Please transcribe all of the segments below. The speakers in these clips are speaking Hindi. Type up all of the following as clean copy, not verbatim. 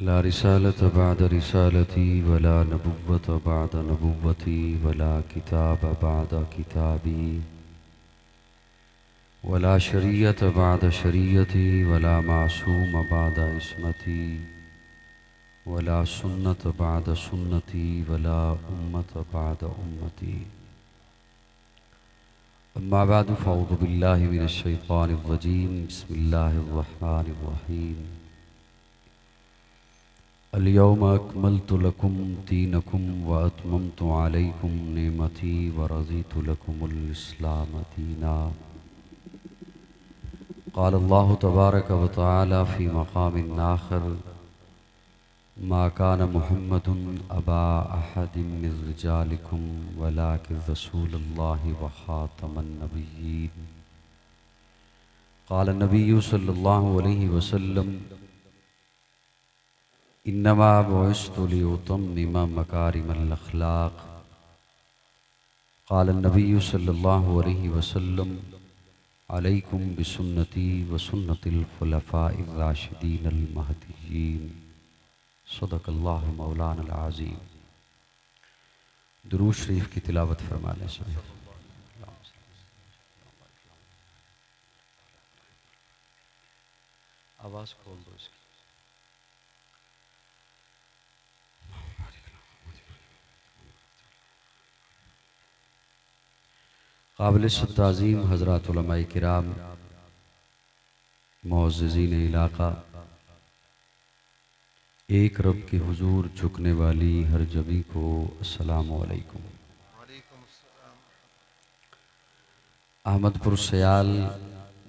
ला रिसालत बाद रिसालती वला नबुव्वत बाद नबुव्वती वला किताब बाद किताबी वला शरीयत बाद शरीयती वला मासूम बाद इस्मती वला सुन्नत बाद सुन्नती वला उम्मत बाद उम्मती। अम्मा बाद फ़अऊज़ु बिल्लाहि मिनश शैतानिर रजीम। बिस्मिल्लाहिर रहमानिर रहीम। अल-यौम अकमलतु लकुम दीनकुम व अतममतु अलैकुम निअमती व रज़ीतु लकुमुल इस्लाम दीना। क़ाल अल्लाहु तबारक व तआला फ़ी मक़ामिन आख़र मा कान मुहम्मदुन अबा अहदिम मिन रिजालिकुम वलाकिन रसूलुल्लाहि व ख़ातमन नबिय्यीन। क़ाल नबिय्यु सल्लल्लाहु अलैहि वसल्लम इन्नमा बुइस्तु लिउतम्मिम मकारिमल अख़लाक़। क़ाल नबिय्यु सल्लल्लाहु अलैहि वसल्लम अलैकुम बिसुन्नती व सुन्नतिल खुलफ़ाइर राशिदीनल महदिय्यीन। सदक़ल्लाहु मौलानल अज़ीम। दुरूद शरीफ की तिलावत फरमाने से आवाज़ खोल दो इसकी। काबिल-ए-ताज़ीम हज़रात उलमाए किराम, मुअज़्ज़िज़ीन इलाक़ा, एक रब के हुजूर झुकने वाली हर जबी को अस्सलामु अलैकुम। अहमदपुर सयाल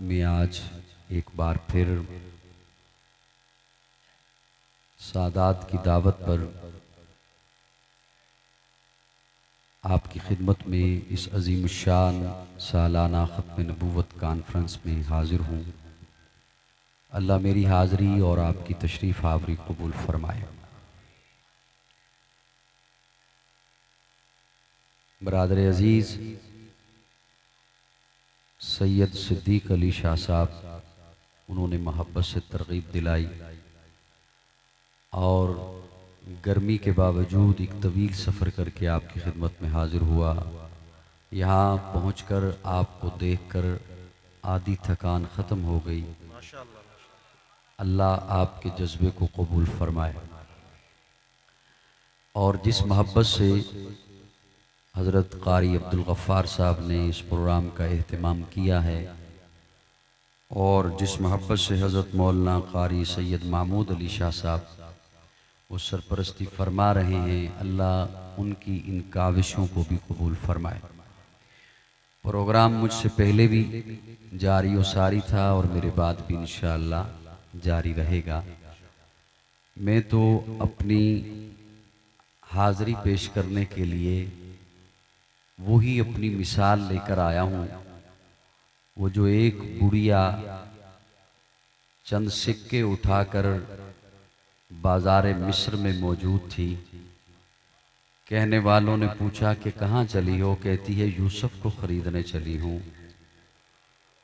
में आज एक बार फिर सादात की दावत पर आपकी खिदमत में इस अज़ीम शान सालाना ख़त्म नबूवत कॉन्फ्रेंस में हाज़िर हूँ। अल्लाह मेरी हाज़री और आपकी तशरीफ़ आवरी कबूल फरमाए। बरादर अज़ीज़ सैयद सिद्दीक़ अली शाह साहब, उन्होंने मोहब्बत से तरग़ीब दिलाई और गर्मी के बावजूद एक तवील सफ़र करके आपकी खिदमत में हाज़िर हुआ। यहाँ पहुँचकर आपको देखकर आधी थकान ख़त्म हो गई। अल्लाह आपके जज्बे को कबूल फरमाए और जिस मोहब्बत से हज़रत क़ारी अब्दुल गफ़्फ़ार साहब ने इस प्रोग्राम का एहतमाम किया है और जिस मोहब्बत से हज़रत मौलाना क़ारी सैयद महमूद अली शाह साहब वो सरपरस्ती फरमा रहे हैं, अल्लाह उनकी इन काविशों को भी कबूल फरमाए। प्रोग्राम मुझसे पहले भी जारी व सारी था और मेरे बाद भी इंशाअल्लाह जारी रहेगा। मैं तो अपनी हाज़री पेश करने के लिए वही अपनी मिसाल लेकर आया हूँ। वो जो एक बुढ़िया चंद सिक्के उठाकर बाज़ार मिस्र में मौजूद थी। कहने वालों ने पूछा कि कहाँ चली हो? कहती है यूसुफ को ख़रीदने चली हूँ।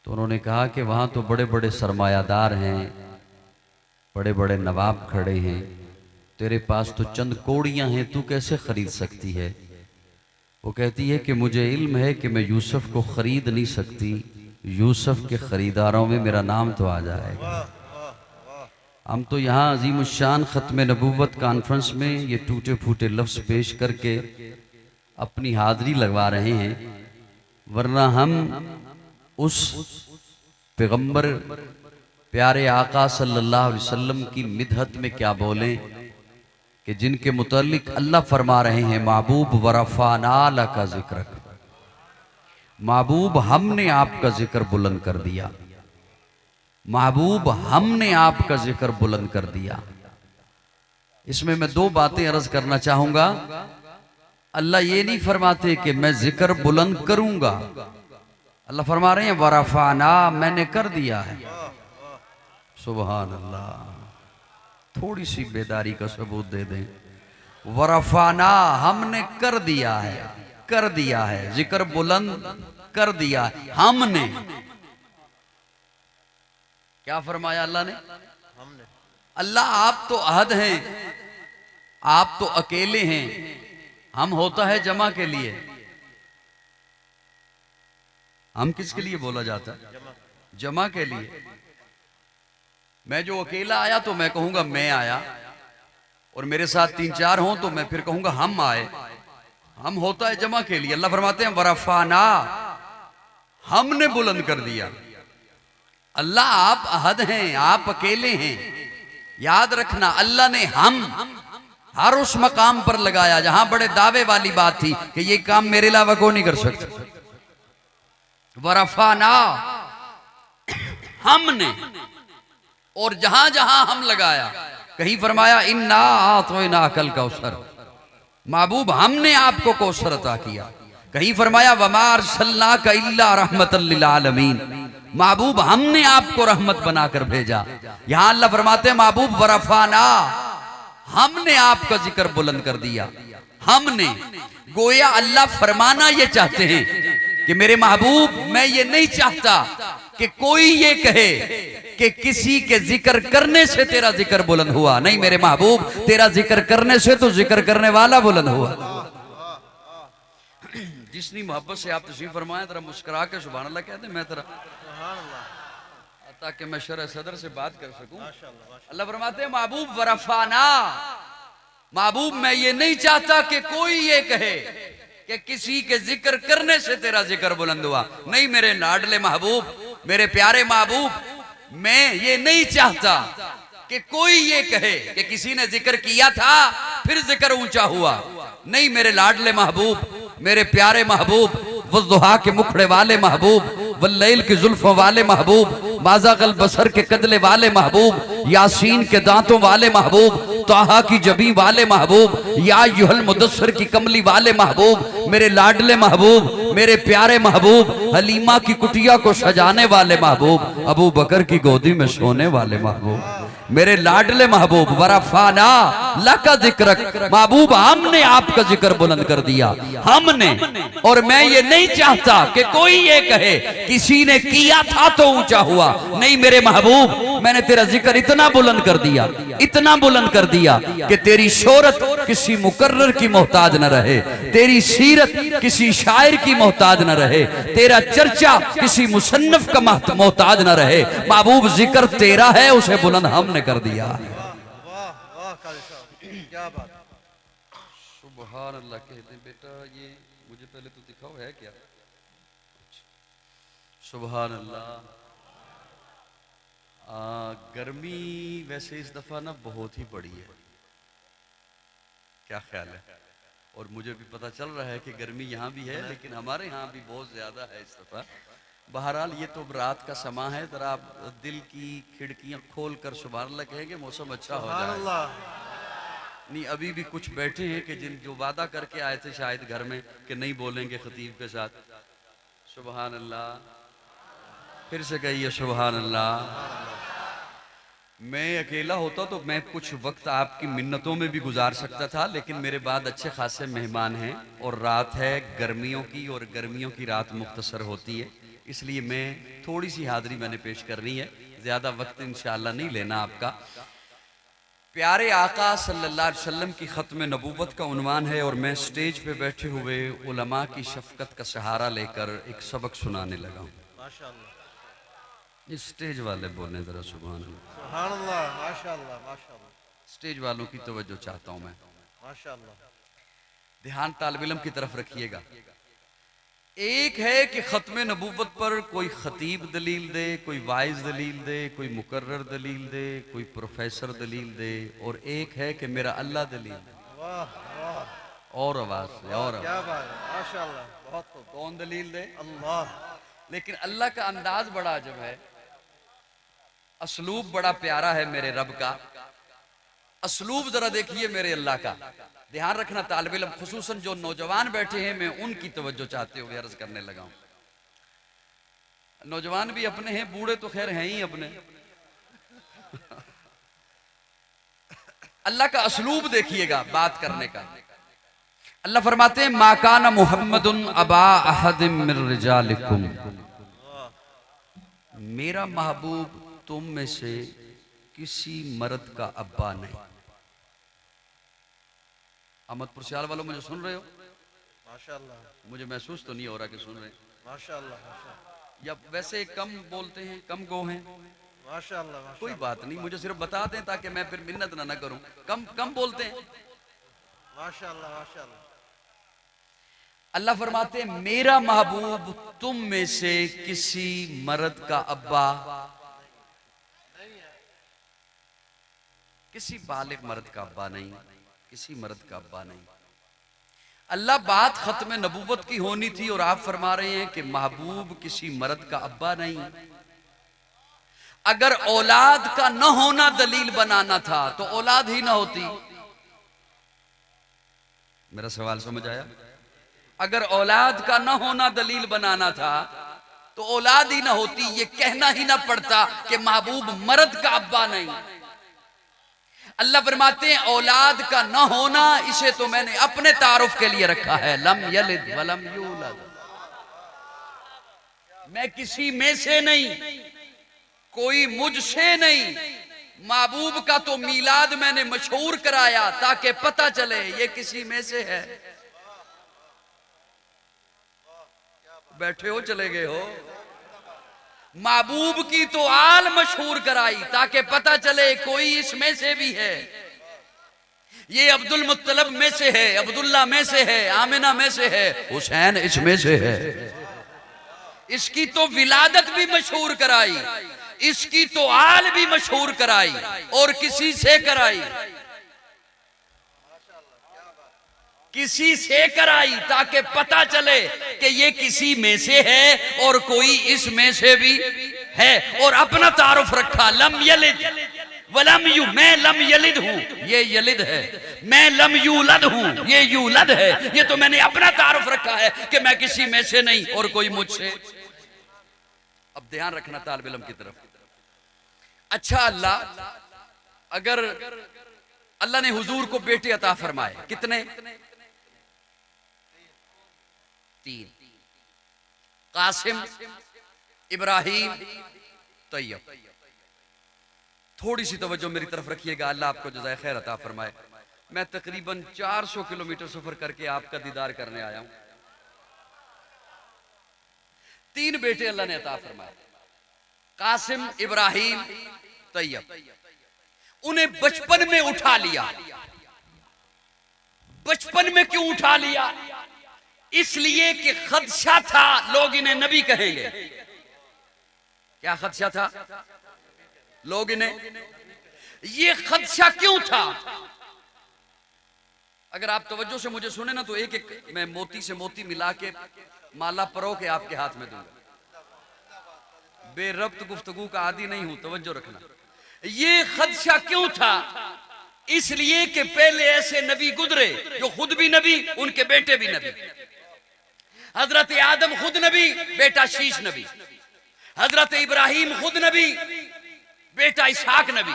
तो उन्होंने कहा कि वहाँ तो बड़े बड़े सरमायादार हैं, बड़े बड़े नवाब खड़े हैं, तेरे पास तो चंद कौड़ियाँ हैं, तू कैसे ख़रीद सकती है? वो कहती है कि मुझे इल्म है कि मैं यूसुफ को ख़रीद नहीं सकती, यूसुफ के ख़रीदारों में मेरा नाम तो आ जाएगा। हम तो यहाँ अजीम शान ख़त्म नबूवत कॉन्फ्रेंस में ये टूटे फूटे लफ्ज़ पेश करके अपनी हाज़री लगवा रहे हैं, वरना हम उस पैगंबर प्यारे आका सल्लल्लाहु अलैहि वसल्लम की मिदहत में क्या बोलें कि जिनके मुतल्लिक अल्लाह फरमा रहे हैं महबूब वरफ़ाना लका ज़िक्रक, महबूब हमने आपका जिक्र बुलंद कर दिया, महबूब हमने आपका जिक्र बुलंद कर दिया। इसमें मैं दो बातें अर्ज करना चाहूंगा। अल्लाह ये नहीं फरमाते कि मैं जिक्र बुलंद करूंगा, अल्लाह फरमा रहे हैं वरफ़ाना, मैंने कर दिया है। सुभान अल्लाह। थोड़ी सी बेदारी का सबूत दे दें। वरफ़ाना हमने कर दिया है, कर दिया है, जिक्र बुलंद कर दिया है हमने। क्या फरमाया अल्लाह ने? अल्लाह आप तो अहद हैं, आप तो अकेले हैं, हम होता है जमा के लिए। हम किसके लिए बोला जाता है? जमा के लिए। मैं जो अकेला आया तो मैं कहूंगा मैं आया, और मेरे साथ 3-4 हों तो मैं फिर कहूंगा हम आए। हम होता है जमा के लिए। अल्लाह फरमाते हैं वरफाना, हमने बुलंद कर दिया। अल्लाह आप अहद हैं, आप अकेले हैं। याद रखना, अल्लाह ने हम हर उस मकाम पर लगाया जहां बड़े दावे वाली बात थी कि ये काम मेरे अलावा कोई नहीं कर सकता। वरफाना, हमने, और जहां जहां हम लगाया, कहीं फरमाया इन्ना आतैना कल कौसर, महबूब हमने आपको कौसर अता किया। कहीं फरमाया वमा अरसलनाका इल्ला रहमतल लिल आलमीन, महबूब हमने आपको रहमत बनाकर भेजा। यहां अल्लाह फरमाते हैं महबूब वरफाना, हमने आपका जिक्र बुलंद कर दिया। हमने, गोया अल्लाह फरमाना ये चाहते हैं कि मेरे महबूब, मैं ये नहीं चाहता कि कोई ये कहे कि किसी के जिक्र करने से तेरा जिक्र बुलंद हुआ। नहीं मेरे महबूब, तेरा जिक्र करने से तो जिक्र करने वाला बुलंद हुआ। जिसनी मोहब्बत से आप तशरीफ फरमाए, तेरा मुस्कुरा के सुभान अल्लाह कहते, मैं तेरा, ताकि मैं शरह सदर से बात कर सकूं। अल्लाह फरमाते हैं महबूब वरफाना, महबूब मैं ये नहीं चाहता कि कोई ये कहे कि किसी के जिक्र करने से तेरा जिक्र बुलंद हुआ। नहीं मेरे लाडले महबूब, मेरे प्यारे महबूब, मैं ये नहीं चाहता कि कोई ये कहे कि किसी ने जिक्र किया था फिर जिक्र ऊंचा हुआ। नहीं मेरे लाडले महबूब, मेरे प्यारे महबूब, वज़्दुहा के मुखड़े वाले महबूब, वल्लैल की जुल्फों वाले महबूब, माज़ागल बसर के कदले वाले महबूब, यासीन के दांतों वाले महबूब, ताहा की जबी वाले महबूब, या युहल मुदस्सर की कमली वाले महबूब, मेरे लाडले महबूब, मेरे प्यारे महबूब, हलीमा की कुटिया को सजाने वाले महबूब, अबू बकर की गोदी में सोने वाले महबूब, मेरे लाडले महबूब वरफाना लका जिक्रक, महबूब हमने आपका जिक्र बुलंद कर दिया। हमने, और मैं ये नहीं चाहता कि कोई ये कहे किसी ने किया था तो ऊंचा हुआ। नहीं मेरे महबूब, मैंने तेरा जिक्र इतना बुलंद कर दिया, इतना बुलंद कर दिया कि तेरी शोहरत किसी मुकर्रर की मोहताज न रहे, तेरी सीरत किसी शायर की मोहताज न रहे, तेरा चर्चा किसी मुसन्नफ का मोहताज न रहे। महबूब जिक्र तेरा है, उसे बुलंद हमने कर दिया। वाह वाह क्या बात। सुभान अल्लाह कहते हैं बेटा, ये मुझे पहले तो दिखाओ है क्या। सुभान अल्लाह। गर्मी वैसे इस दफा ना बहुत ही बड़ी है, क्या ख्याल है? और मुझे भी पता चल रहा है कि गर्मी यहाँ भी है, लेकिन हमारे यहाँ भी बहुत ज्यादा है इस दफा। बहरहाल ये तो रात का समा है, जरा आप दिल की खिड़कियां खोल कर सुभान अल्लाह कहेंगे, मौसम अच्छा हो जाए। नहीं अभी भी कुछ बैठे हैं कि जो वादा करके आए थे शायद घर में कि नहीं बोलेंगे खतीब के साथ। सुभान अल्लाह, फिर से कहिए सुभान अल्लाह। मैं अकेला होता तो मैं कुछ वक्त आपकी मिन्नतों में भी गुजार सकता था, लेकिन मेरे बाद अच्छे खासे मेहमान हैं और रात है गर्मियों की, और गर्मियों की रात मुख्तसर होती है, इसलिए मैं थोड़ी सी हाजिरी मैंने पेश करनी है, ज़्यादा वक्त इंशाअल्लाह नहीं लेना आपका। प्यारे आका सल्लल्लाहु अलैहि वसल्लम की ख़त्म नबूवत का उन्वान है, और मैं स्टेज पे बैठे हुए उलमा की शफ़क़त का सहारा लेकर एक सबक सुनाने लगा हूँ। माशाअल्लाह। इस स्टेज वाले बोलें ज़रा सुभान अल्लाह, माशाअल्लाह माशाअल्लाह। स्टेज वालों की तवज्जो चाहता हूँ मैं, माशाअल्लाह। ध्यान तालिब इल्म की तरफ रखिएगा। एक है कि ख़त्म नबूवत पर कोई खतीब दलील दे, कोई वाइज दलील दे, कोई मुकर्रर दलील दे, कोई प्रोफेसर दलील दे, और एक है कि मेरा अल्लाह दलील दे। वाह वाह। और आवाज से, और क्या बात है, माशाअल्लाह। बहुत कौन दलील दे? अल्लाह। लेकिन अल्लाह का अंदाज बड़ा अजब है, असलूब बड़ा प्यारा है मेरे रब का। असलूब जरा देखिए मेरे अल्लाह का। ध्यान रखना तालिब इल्म, खुसूसन जो नौजवान बैठे हैं, मैं उनकी तवज्जो चाहते हुए अर्ज करने लगा हूं। नौजवान भी अपने हैं, बूढ़े तो खैर हैं ही अपने। अल्लाह का असलूब देखिएगा बात करने का। अल्लाह फरमाते हैं मा काना मुहम्मदुन अबा अहदिम मिन रिजालिकुम, मेरा महबूब तुम में से किसी मर्द का अब्बा नहीं। अहमदपुर सियाल वालों, मुझे सुन रहे हो? माशाल्लाह, मुझे महसूस तो नहीं हो रहा कि सुन रहे हैं, माशाल्लाह, माशाल्लाह, या वैसे कम बोलते हैं, कम गो हैं। माशाल्लाह, कोई माशाल्लाह, बात नहीं, मुझे सिर्फ बता दें ताकि मैं फिर मिन्नत ना करूं। कम कम बोलते हैं। माशाल्लाह, माशाल्लाह। अल्लाह फरमाते हैं मेरा महबूब तुम में से किसी मर्द का अब्बा, किसी बालिग मर्द का अब्बा नहीं, किसी मर्द का अब्बा नहीं। अल्लाह बात खत्म नबूवत की होनी थी और आप फरमा रहे हैं कि महबूब किसी मर्द का अब्बा नहीं। अगर औलाद का न होना दलील बनाना था तो औलाद ही ना होती। मेरा सवाल समझ आया? अगर औलाद का न होना दलील बनाना था तो औलाद ही ना होती। ये कहना ही ना पड़ता कि महबूब मर्द का अब्बा नहीं। अल्लाह फरमाते हैं औलाद का न होना, इसे तो मैंने अपने तारुफ के लिए रखा है। लम यलिद वलम यूलद, मैं किसी में से नहीं, कोई मुझसे नहीं। महबूब का तो मीलाद मैंने मशहूर कराया ताकि पता चले ये किसी में से है। बैठे हो, चले गए हो? महबूब की तो आल मशहूर कराई ताकि पता चले कोई इसमें से भी है। ये अब्दुल मुत्तलब में से है, अब्दुल्ला में से है, आमिना में से है, हुसैन इसमें से है। इसकी तो विलादत भी मशहूर कराई, इसकी तो आल भी मशहूर कराई और किसी से कराई, किसी से कराई ताकि पता चले कि ये किसी में से है और कोई इसमें से भी है। और अपना तारुफ रखा, लम यलिद वलम यू, मैं लम यलिद हूं, ये यलिद है। मैं लम यूलद हूं, ये यूलद है। ये तो मैंने अपना तारुफ रखा है कि मैं किसी में से नहीं और कोई मुझसे। अब ध्यान रखना तालिब इल्म की तरफ। अच्छा, अगर अल्लाह ने हुजूर को बेटे अता फरमाए, कितने? 3, कासिम, इब्राहिम, तैयब। थोड़ी सी तवज्जो मेरी तरफ रखिएगा, अल्लाह आपको जज़ाए खैर अता फरमाए। मैं तकरीबन 400 किलोमीटर सफर करके आपका दीदार करने आया हूं। 3 बेटे अल्लाह ने अता फरमाए, कासिम, इब्राहिम, तैयब। उन्हें बचपन में उठा लिया। बचपन में क्यों उठा लिया? इसलिए कि खदशा था लोग इन्हें नबी कहेंगे। क्या खदशा था? लोग इन्हें, ये खदशा क्यों था? अगर आप तवज्जो से मुझे सुने ना तो एक एक मैं मोती से मोती मिला के माला परो के आपके हाथ में दूंगा। बेरब्त गुफ्तगू का आदी नहीं हूं, तवज्जो रखना। ये खदशा क्यों था? इसलिए कि पहले ऐसे नबी गुजरे जो खुद भी नबी, उनके बेटे भी नबी। हजरत आदम खुद नबी, बेटा शीश नबी। हजरत इब्राहिम खुद नबी, बेटा इसहाक नबी।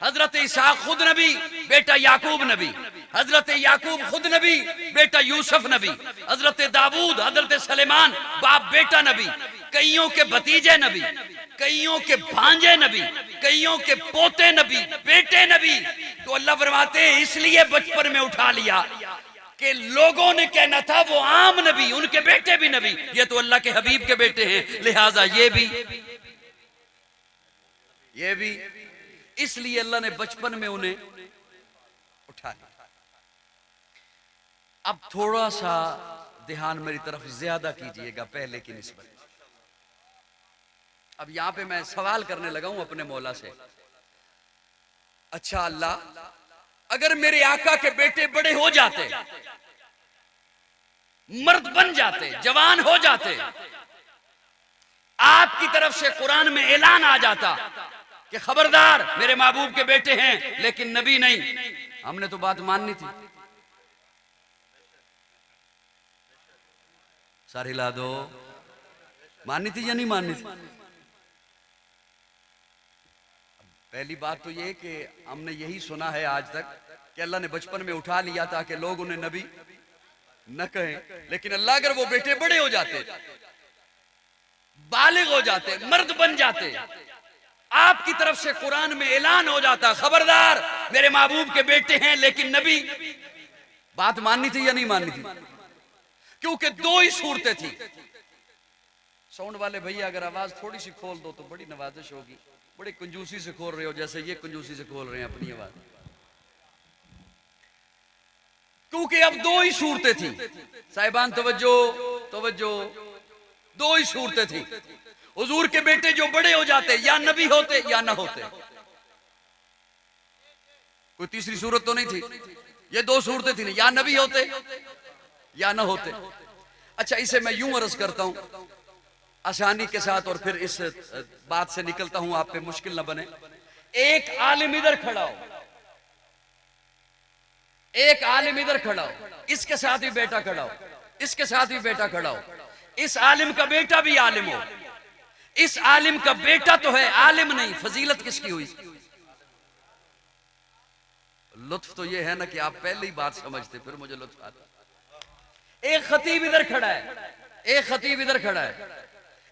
हजरत इसहाक खुद नबी, बेटा याकूब नबी। हजरत याकूब खुद नबी, बेटा यूसुफ नबी। हजरत दाऊद, हजरत सलेमान, बाप बेटा नबी। कईयों के भतीजे नबी, कईयों के भांजे नबी, कईयों के पोते नबी, बेटे नबी। तो अल्लाह फरमाते हैं इसलिए बचपन में उठा लिया कि लोगों ने कहना था वो आम नबी, उनके बेटे भी नबी, ये तो अल्लाह के हबीब के बेटे हैं, लिहाजा ये भी। इसलिए अल्लाह ने बचपन में उन्हें उठा लिया। अब थोड़ा सा ध्यान मेरी तरफ ज्यादा कीजिएगा पहले की निस्बत। अब यहां पे मैं सवाल करने लगा हूं अपने मौला से। अच्छा अल्लाह, अगर मेरे आका के बेटे बड़े हो जाते, मर्द बन जाते, जवान हो जाते, आपकी तरफ से कुरान में ऐलान आ जाता कि खबरदार मेरे महबूब के बेटे हैं लेकिन नबी नहीं, हमने तो बात माननी थी। सारी ला दो, माननी थी या नहीं माननी थी? पहली बात तो ये कि हमने यही सुना है आज तक कि अल्लाह ने बचपन में उठा लिया ताकि लोग उन्हें नबी न कहें। लेकिन अल्लाह अगर वो बेटे बड़े हो जाते, बालिग हो जाते, मर्द बन जाते, आपकी तरफ से कुरान में ऐलान हो जाता, खबरदार मेरे महबूब के बेटे हैं लेकिन नबी। बात माननी थी या नहीं माननी थी? क्योंकि दो ही सूरतें थी। साउंड वाले भैया अगर आवाज थोड़ी सी खोल दो तो बड़ी नवाजिश होगी। बड़े कंजूसी से खोल रहे हो, जैसे ये कंजूसी से खोल रहे हैं अपनी आवाज। क्योंकि अब दो ही सूरतें थी साहिबान, तवज्जो तवज्जो, दो ही सूरतें थी। हुजूर के बेटे जो बड़े हो जाते या नबी होते या ना होते, कोई तीसरी सूरत तो नहीं थी। ये दो सूरतें थी, या नबी होते या ना होते। अच्छा, इसे मैं यूं अर्ज करता हूं आसानी के साथ और फिर इस बात से निकलता हूं, आप पे मुश्किल ना बने। एक आलिम इधर खड़ा हो, एक आलिम इधर खड़ा हो, इसके साथ भी बेटा खड़ा हो, इसके साथ भी बेटा खड़ा हो, इस आलिम का बेटा भी आलिम हो, इस आलिम का बेटा तो है, आलिम नहीं। फजीलत किसकी हुई? लुत्फ तो ये है ना कि आप पहले ही बात समझते, फिर मुझे लुत्फ आता। एक खतीब इधर खड़ा है, एक खतीब इधर खड़ा है,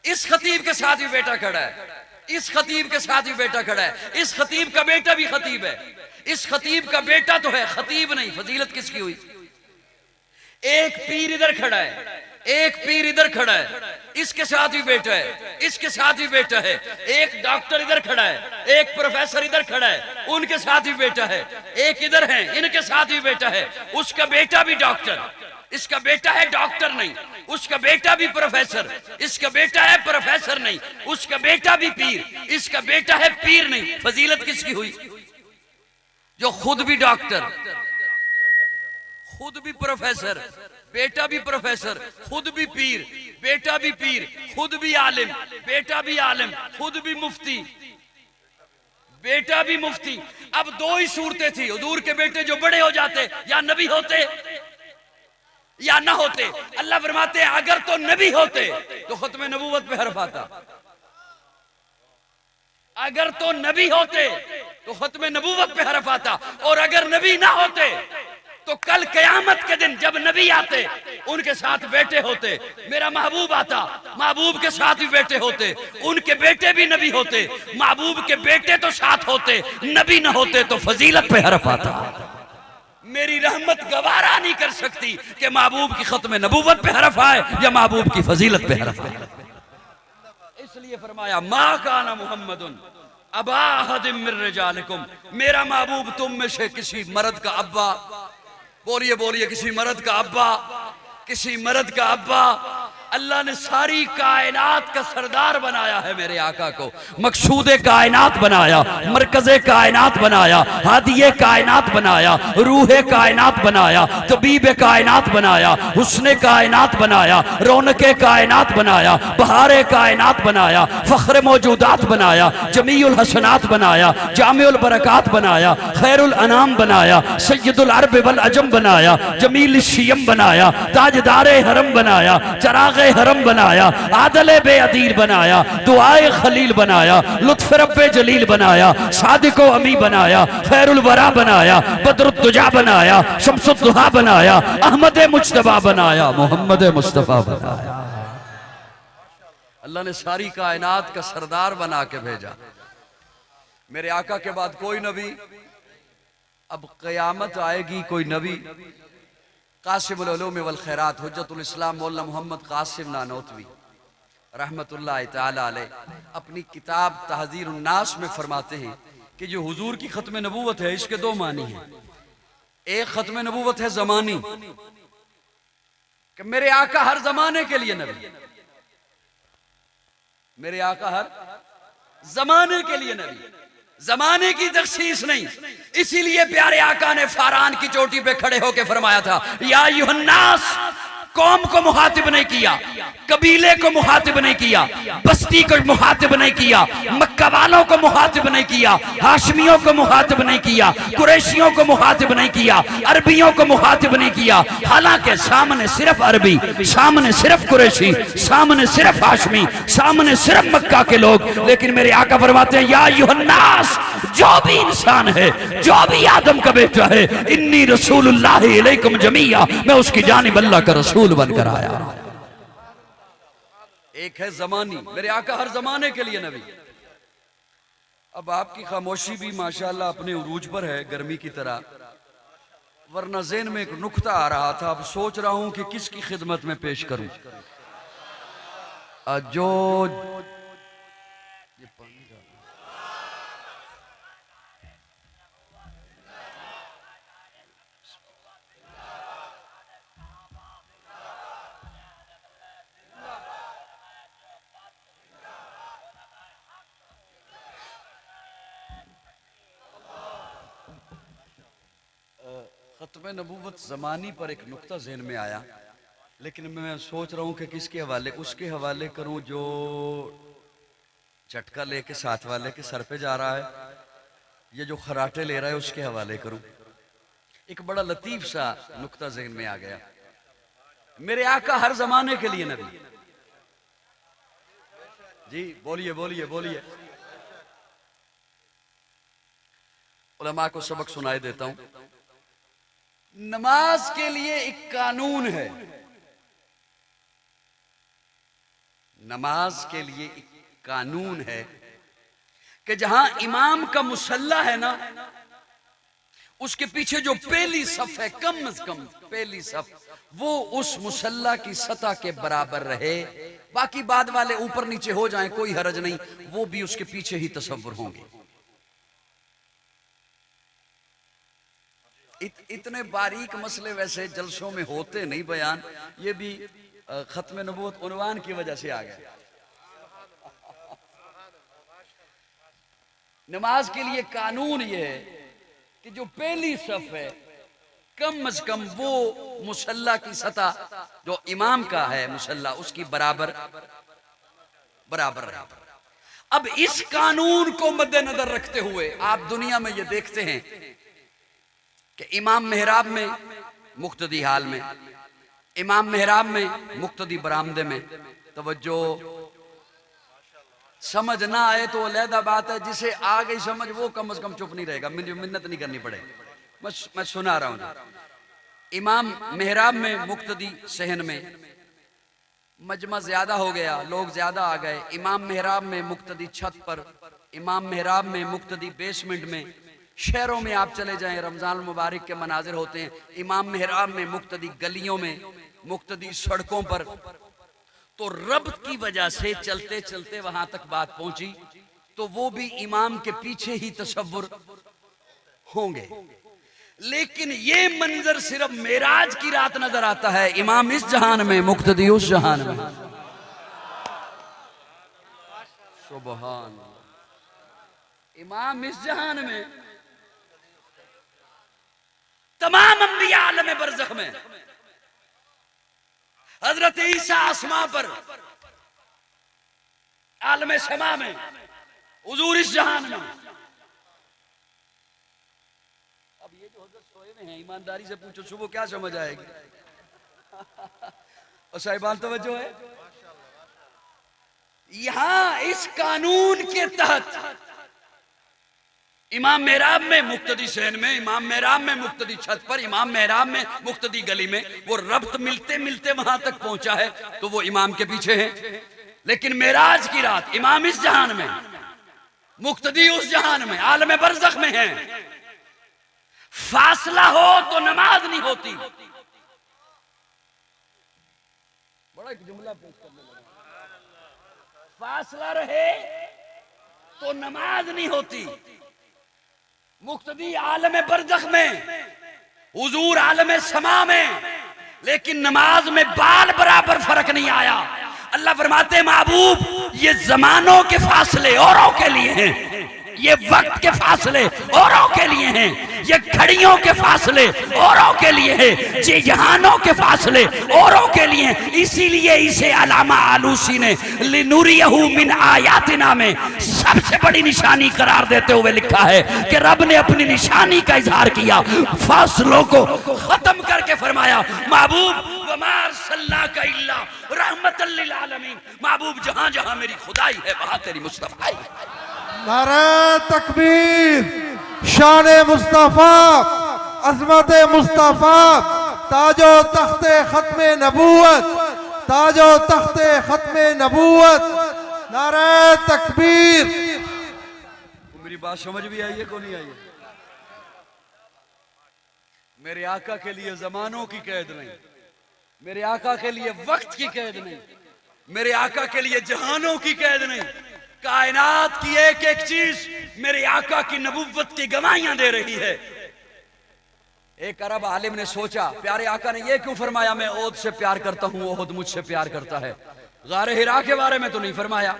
इस खतीब के साथ भी बेटा खड़ा है, इस खतीब के साथ भी बेटा खड़ा है, इस खतीब का बेटा भी खतीब है, इस खतीब का बेटा तो है, खतीब नहीं। फजीलत किसकी हुई? एक पीर इधर खड़ा है, एक पीर इधर खड़ा है, इसके साथ भी बेटा है, इसके साथ भी बेटा है। एक डॉक्टर इधर खड़ा है, एक प्रोफेसर इधर खड़ा है, उनके साथ भी बेटा है। एक इधर है, इनके साथ भी बेटा है, उसका बेटा भी डॉक्टर, इसका बेटा है डॉक्टर नहीं, उसका बेटा भी प्रोफेसर, इसका बेटा है प्रोफेसर नहीं, उसका बेटा भी पीर, इसका बेटा है पीर नहीं। फजीलत किसकी हुई? जो खुद भी डॉक्टर, खुद भी प्रोफेसर, बेटा भी प्रोफेसर, खुद भी पीर, बेटा भी पीर, खुद भी आलिम, बेटा भी आलिम, खुद भी मुफ्ती, बेटा भी मुफ्ती। अब दो ही सूरतें थी। हुजूर के बेटे जो बड़े हो जाते या नबी होते या ना होते। अल्लाह फरमाते हैं अगर तो नबी होते तो खत्म नबूवत पे हर्फ आता, अगर तो नबी होते तो खत्म नबूवत पे हर्फ आता, और अगर नबी ना होते तो कल कयामत के दिन जब नबी आते उनके साथ बेटे होते। मेरा महबूब आता, महबूब के साथ भी बेटे होते, उनके बेटे भी नबी होते, महबूब के बेटे तो साथ होते, नबी ना होते तो फजीलत पे हर्फ आता। मेरी रहमत गवारा नहीं कर सकती कि महबूब की खत्म नबूवत पे हर्फ आए या महबूब की फजीलत पे हर्फ आए। इसलिए फरमाया मा काना मुहम्मदुन अबा अहदिम मिन रिजालिकुम, मेरा महबूब तुम में से किसी मर्द का अब्बा, बोलिए बोलिए, किसी मर्द का अब्बा, किसी मर्द का अब्बा। अल्लाह ने सारी कायनात का सरदार बनाया है मेरे आका को, मकसूद कायनात बनाया, मरकज़े कायनात बनाया, हादिये कायनात बनाया, रूहे कायनात बनाया, तबीब कायनात बनाया, हुस्ने कायनात बनाया, रौनके कायनात बनाया, बहारे कायनात बनाया, फ़ख्र मौजूदात बनाया, जमीउल हसनात बनाया, जामिउल बरकात बनाया, खैरुल अनाम बनाया, सय्यदुल अरब वल अजम बनाया, जमील शियम बनाया, ताजदारे हरम बनाया, चराग हरम बनाया, आदले बेअदील बनाया, दुआए खलील बनाया, लुत्फ रब्बे जलील बनाया, सादिको अमी बनाया, खैरुल वरा बनाया, बदरुद्दुजा बनाया, शम्सुद्दुहा बनाया, अहमद मुज्तबा बनाया, मोहम्मद मुस्तफा बनाया। अल्लाह ने सारी कायनात का सरदार बना के भेजा। मेरे आका के बाद कोई नबी, अब क़यामत आएगी कोई नबी। कासिमुल उलूम वल खैरात हुज्जतुल इस्लाम मौलाना मोहम्मद कासिम नानोतवी रहमतुल्लाह तआला अलैह अपनी किताब तहज़ीरुन नास में फरमाते हैं कि जो हुजूर की खत्म नबूवत है इसके दो मानी हैं। एक खत्म नबूवत है ज़मानी, कि मेरे आका हर जमाने के लिए नबी, मेरे आका हर जमाने के लिए नबी, जमाने की तखसीस नहीं। इसीलिए प्यारे आका ने फारान की चोटी पे खड़े होकर फरमाया था या युहन्नास, कौम को मुखातिब नहीं किया, कबीले को मुखातिब नहीं किया, बस्ती को मुखातिब नहीं किया, मक्का वालों को मुखातिब नहीं किया, हाशमियों को मुखातिब नहीं किया, कुरैशियों को मुखातिब नहीं किया, अरबियों को मुखातिब नहीं किया। हालांकि सामने सिर्फ अरबी, सामने सिर्फ कुरैशी, सामने सिर्फ हाशमी, सामने सिर्फ मक्का के लोग। लेकिन मेरे आका फरमाते हैं या युहन्नास, जो भी इंसान है, जो भी आदम का बेटा है, इन्नी रसूलुल्लाह इलैकुम जमीया, मैं उसकी जानिब अल्लाह का रसूल बनकर आया। एक है जमानी, मेरे आका हर जमाने के लिए नबी, अब आपकी खामोशी भी माशाल्लाह अपने उरूज पर है गर्मी की तरह, वरना ज़हन में एक नुक्ता आ रहा था। अब सोच रहा हूं कि किसकी खिदमत में पेश करूं। जो खत्म नबूवत ज़मानी पर एक नुक्ता ज़हन में आया, लेकिन मैं सोच रहा हूँ कि किसके हवाले, उसके हवाले करूँ जो झटका लेके साथ वाले के सर पे जा रहा है, ये जो खराटे ले रहा है उसके हवाले करूँ। एक बड़ा लतीफ सा नुक्ता ज़हन में आ गया। मेरे आका हर जमाने के लिए नबी। जी बोलिए बोलिए बोलिए। उलमा को सबक सुनाई देता हूँ। नमाज के लिए एक कानून है, नमाज के लिए एक कानून है कि जहां इमाम का मुसल्ला है ना, उसके पीछे जो पहली सफ है, कम से कम पहली सफ, वो उस मुसल्ला की सतह के बराबर रहे। बाकी बाद वाले ऊपर नीचे हो जाएं कोई हरज नहीं, वो भी उसके पीछे ही तसव्वुर होंगे। इतने बारीक मसले वैसे जलसों में होते नहीं बयान, ये भी खत्म नबूवत उन्वान की वजह से आ गया। नमाज के लिए कानून ये है कि जो पहली सफ है कम से कम वो मुसल्ला की सतह जो इमाम का है मुसल्ला, उसकी बराबर रहे। अब इस कानून को मद्देनजर रखते हुए आप दुनिया में ये देखते हैं कि इमाम मेहराब में मुक्तदी हाल में, इमाम मेहराब में मुक्तदी बरामदे में। तवज्जो, समझ ना आए तो अलहदा बात है, जिसे आ गई समझ वो कम से कम चुप नहीं रहेगा, मिन्नत नहीं करनी पड़ेगी। मैं सुना रहा हूं। इमाम मेहराब में मुक्तदी सहन में मजमा ज्यादा हो गया, लोग ज्यादा आ गए। इमाम मेहराब में मुक्तदी छत पर, इमाम मेहराब में मुक्तदी बेसमेंट में। शहरों में आप चले जाएं, रमजान मुबारक के मनाजिर होते हैं। इमाम मेहराब में मुक्तदी गलियों में, मुक्तदी सड़कों पर। तो रब की वजह से चलते चलते वहां तक बात पहुंची, तो वो भी इमाम के पीछे ही तसव्वुर होंगे। लेकिन ये मंजर सिर्फ मेराज की रात नजर आता है। इमाम इस जहान में, मुक्तदी उस जहान में। सुभान। इमाम इस जहान में, तमाम अंबिया आलम बरज़ख में, हजरत ईसा आसमां पर, आलम समा में, हुजूर इस जहान में। अब ये जो हजरत सोए में हैं, ईमानदारी से पूछो सुबह क्या समझ आएगी? और साहिबान तवज्जो है, यहां इस कानून के तहत इमाम मेहराब में मुक्तदी सहन में, इमाम मेहराब में मुक्तदी छत पर, इमाम मेहराब में मुक्तदी गली में, वो रब्त मिलते मिलते वहां तक पहुंचा है, तो वो इमाम के पीछे है। लेकिन मेराज की रात इमाम इस जहान में, मुक्तदी उस जहान में, आलम बरज़ख में है। फासला हो तो नमाज नहीं होती। बड़ा एक जुमला पेश करने लगा, फासला रहे तो नमाज नहीं होती। मुक्तदी आलम बरज़ख में, हुजूर आलम समा में, लेकिन नमाज में बाल बराबर फर्क नहीं आया। अल्लाह फरमाते महबूब ये जमानों के फासले औरों के लिए हैं, ये वक्त के फासले औरों के लिए हैं, ये घड़ियों के फासले औरों के लिए हैं, ये जहानों के फासले औरों के लिए हैं। इसीलिए इसे अलामा आलूसी ने लिनुरियहु मिन आयातिना में सबसे बड़ी निशानी करार देते हुए लिखा है कि रब ने अपनी निशानी का इजहार किया, फासलों को खत्म करके फरमाया महबूब वमा अरसलनाका इल्ला रहमतल लिल आलमीन। महबूब जहां जहां मेरी खुदाई है वहां तेरी मुस्तफाई है। नारे तकबीर, शान मुस्तफा, अजमत मुस्तफा, ताजो तख्ते खत्मे नबूवत, ताजो तख्ते खत्मे नबूवत। नारे तकबीर। मेरी बात समझ भी आई है को नहीं आई है? मेरे आका के लिए जमानों की कैद नहीं, मेरे आका के लिए वक्त की कैद नहीं, मेरे आका के लिए जहानों की कैद नहीं, कायनात की एक एक चीज मेरे आका की नबुव्वत की गवाहियां दे रही है। एक अरब आलिम ने सोचा, प्यारे आका ने यह क्यों फरमाया मैं ओहद से प्यार करता हूं, ओहद मुझसे प्यार करता है? गारे हिरा के बारे में तो नहीं फरमाया,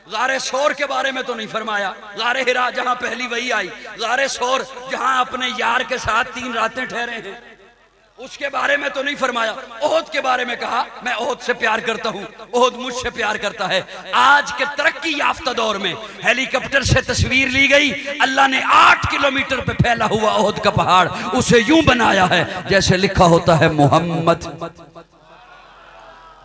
गारे सोर के बारे में तो नहीं फरमाया, गारे हिरा जहां पहली वही आई, गारे सोर जहां अपने यार के साथ 3 रातें ठहरे हैं, उसके बारे में तो नहीं फरमाया। ओहद के बारे में कहा मैं ओहद से प्यार करता हूं, ओहद मुझसे प्यार करता है। आज के तरक्की याफ्ता दौर में हेलीकॉप्टर से तस्वीर ली गई, अल्लाह ने 8 किलोमीटर पे फैला हुआ ओहद का पहाड़ उसे यूं बनाया है जैसे लिखा होता है मोहम्मद।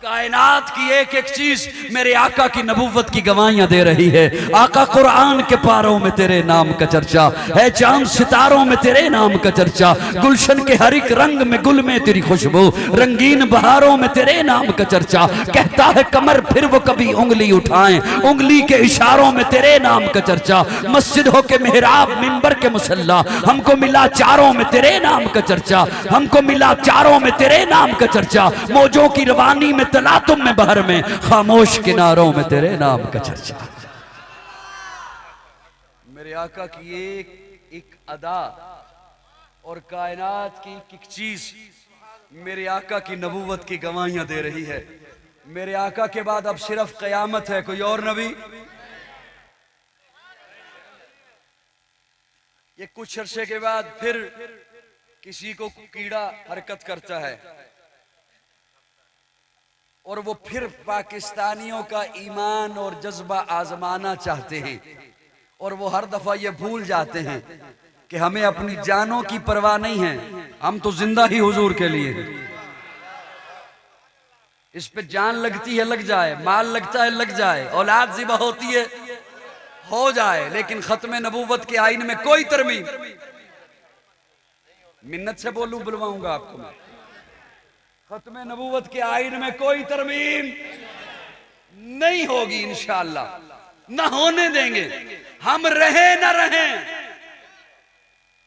कायनात की एक एक चीज मेरे आका की नबुव्वत की गवाहियां दे रही है। आका कुरान के पारों में तेरे नाम का चर्चा है, चांद सितारों में तेरे नाम का चर्चा, गुलशन के हर एक रंग में गुल में तेरी खुशबू, रंगीन बहारों में तेरे नाम का चर्चा। कहता है कमर फिर वो कभी उंगली उठाएं, उंगली के इशारों में तेरे नाम का चर्चा। मस्जिद हो के मेहराब मिंबर के मुसल्ला, हमको मिला चारों में तेरे नाम का चर्चा, हमको मिला चारों में तेरे नाम का चर्चा। मौजों की रवानी में तलातुम में बहर में, खामोश किनारों में तेरे नाम का चर्चा। मेरे आका की एक एक अदा और कायनात की एक एक चीज मेरे आका की नबूवत की गवाहियां दे रही है। मेरे आका के बाद अब सिर्फ कयामत है, कोई और नबी। ये कुछ अरसे के बाद फिर किसी को कीड़ा हरकत करता है और वो फिर पाकिस्तानियों का ईमान और जज्बा आजमाना चाहते हैं, और वो हर दफा ये भूल जाते हैं कि हमें अपनी जानों की परवाह नहीं है, हम तो जिंदा ही हुजूर के लिए हैं। इस पे जान लगती है लग जाए, माल लगता है लग जाए, औलाद ज़िबा होती है हो जाए, लेकिन खत्म नबूवत के आईन में कोई तरमीम, मिन्नत से बोलूं बुलवाऊंगा आपको मैं, खत्म नबूवत के आईन में कोई तरमीम नहीं होगी इंशाअल्लाह, न होने देंगे। हम रहे न रहे,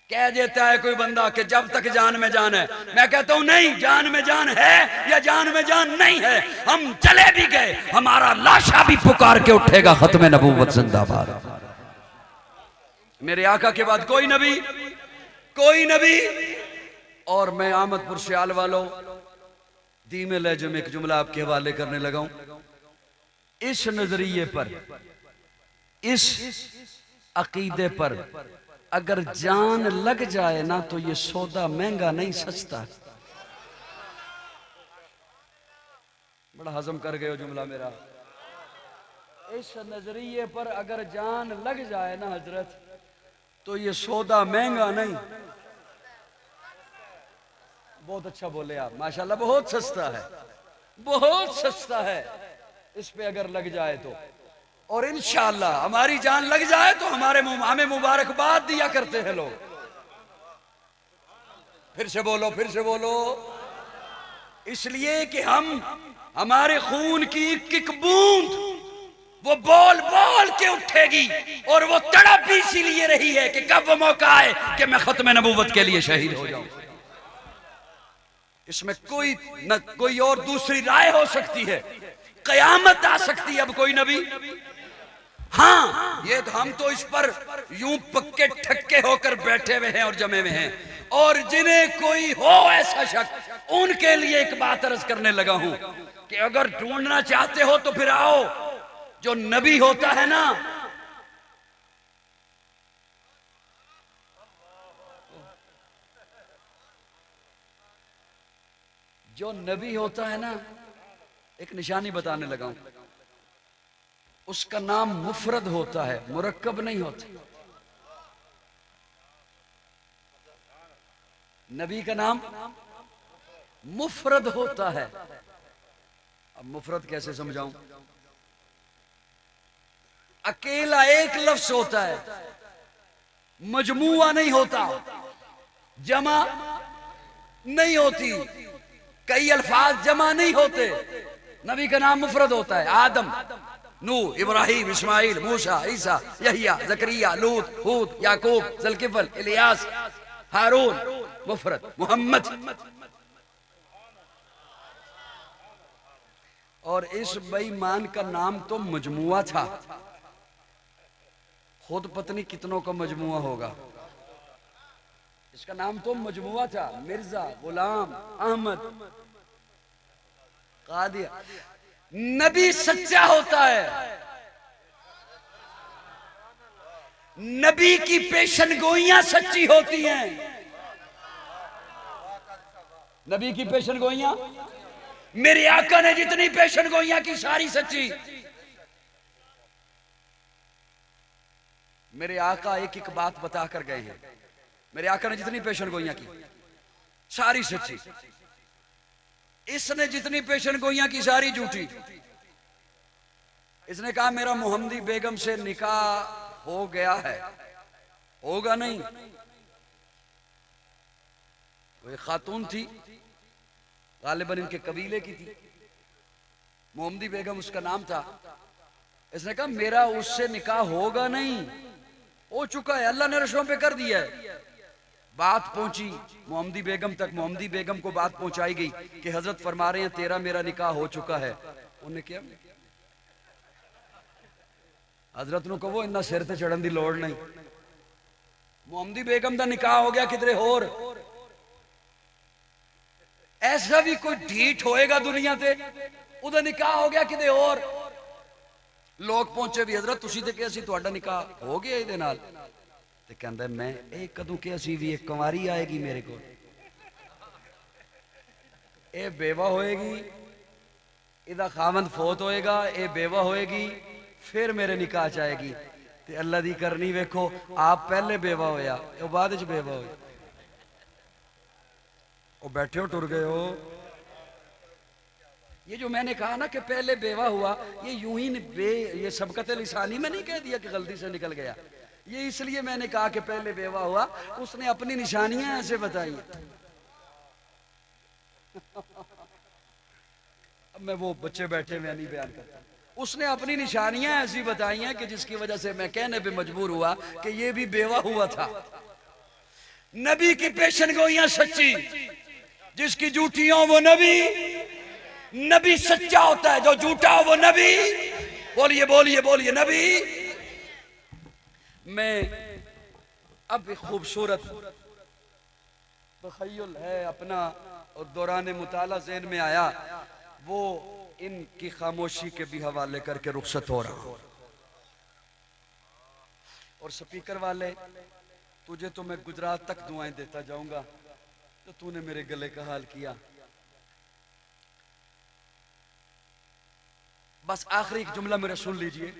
कह देता है कोई बंदा कि जब तक जान में जान है, मैं कहता हूं नहीं, जान में जान है या जान में जान नहीं है, हम चले भी गए हमारा लाशा भी पुकार के उठेगा खत्म नबूवत जिंदाबाद। मेरे आका के बाद कोई नबी, कोई नबी। और मैं आमदपुर सियाल वालों धीमे लहजे में एक जुमला आपके हवाले करने लगा हूं। इस नजरिए पर, इस अकीदे पर अगर जान लग जाए ना तो ये सौदा महंगा नहीं सस्ता। बड़ा हजम कर गए हो जुमला मेरा। इस नजरिए पर अगर जान लग जाए ना हजरत तो ये सौदा महंगा नहीं। बहुत अच्छा बोले आप, माशाल्लाह, बहुत सस्ता है, बहुत सस्ता है इस पे अगर लग जाए तो। और इंशाअल्लाह हमारी जान लग जाए तो हमें मुबारकबाद दिया करते हैं लोग। फिर से बोलो, फिर से बोलो। इसलिए कि हमारे खून की एक एक बूंद वो बोल बोल के उठेगी, और वो तड़प भी इसीलिए रही है कि कब वो मौका आए कि मैं खत्म नबूवत के लिए शहीद हो जाऊं। इसमें कोई और दूसरी राय हो सकती है, कयामत आ सकती है। अब कोई नबी, हाँ, ये तो हम तो इस पर यूं पक्के ठक्के होकर बैठे हुए हैं और जमे हुए हैं, और जिन्हें कोई हो ऐसा शक उनके लिए एक बात अर्ज करने लगा हूं कि अगर ढूंढना चाहते हो तो फिर आओ। जो नबी होता है ना, जो नबी होता है ना, एक निशानी बताने लगा हूं, उसका नाम मुफरद होता है, मुरक्कब नहीं होता। नबी का नाम मुफरद होता है। अब मुफरद कैसे समझाऊं? अकेला एक लफ्ज होता है, मजमुआ नहीं होता, जमा नहीं होती, कई अल्फाज जमा नहीं होते। नबी का नाम मुफरद होता है। आदम, नूह, इब्राहिम, इस्माइल, मूसा, ईसा, यहिया, जकरिया, लूत, हूद, याकूब, जुल्किफल, इलियास, हारून, मुफरत, मोहम्मद। और इस बेईमान का नाम तो मजमुआ था, खुद पत्नी कितनों का मजमुआ होगा। इसका नाम तो मजमुआ था, मिर्जा गुलाम अहमद कादिया। नबी सच्चा होता है, नबी की पेशनगोइयां सच्ची होती हैं। नबी की पेशनगोइयां, मेरे आका ने जितनी पेशनगोइयां की सारी सच्ची। मेरे आका एक एक बात बता कर गए हैं। मेरे आका ने जितनी पेशनगोइयां की सारी सच्ची, इसने जितनी पेशनगोइयां की सारी झूठी। इसने कहा मेरा मोहम्मदी बेगम से निकाह हो गया है, होगा नहीं। वो एक खातून थी, गालिबन इनके कबीले की थी, मोहम्मदी बेगम उसका नाम था। इसने कहा मेरा उससे निकाह होगा नहीं, हो चुका है, अल्लाह ने रशों पे कर दिया है। बात पहुंची मोहम्मदी बेगम तक, मोहम्मदी बेगम को बात पहुंचाई गई कि हजरत फरमा रहे हैं तेरा मेरा निकाह हो चुका है। उन्हें क्या, हजरत नु कहो इन्ना सिर ते चढ़न दी लोड़ नहीं, मोहम्मदी बेगम का निकाह हो गया किधरे होर। ऐसा भी कोई ढीठ होएगा दुनिया ते, उदा निकाह हो गया किधरे होर। लोग पहुंचे भी हजरत तुसी ते कि असी तुहाडा निकाह हो गया इहदे नाल। ते कहंदा मैं ए कदों कि असी भी एक कुंवारी आएगी मेरे को, ए बेवा होएगी, इहदा खावंद फोत होएगा, ए बेवा होएगी, फिर मेरे निकाह च आएगी। ते अल्लाह दी करनी वेखो, आप पहले बेवा होया, वो बाद च बेवा होया। वो बैठे हो टुर गए हो। ये जो मैंने कहा ना कि पहले बेवा हुआ, ये यूं ही ये सबकत लिसानी में नहीं कह दिया कि गलती से निकल गया। ये इसलिए मैंने कहा कि पहले बेवा हुआ, उसने अपनी निशानियां ऐसे बताई। अब मैं वो बच्चे बैठे मैं नहीं बयान करता, उसने अपनी निशानियां ऐसी बताई हैं कि जिसकी वजह से मैं कहने पे मजबूर हुआ कि ये भी बेवा हुआ था। नबी की पेशनगोइयां सच्ची, जिसकी झूठी हो वो नबी। नबी सच्चा होता है, जो झूठा हो वो नबी। बोलिए बोलिए बोलिए नबी। मैं अब एक खूबसूरत तखय्युल है अपना, और दौरान मुताला ज़हन में आया, वो इनकी खामोशी के भी हवाले करके रुखसत हो रहा हूं। और स्पीकर वाले, तुझे तो मैं गुजरात तक दुआएं देता जाऊंगा, तो तूने मेरे गले का हाल किया। बस आखिरी एक जुमला मेरा सुन लीजिए।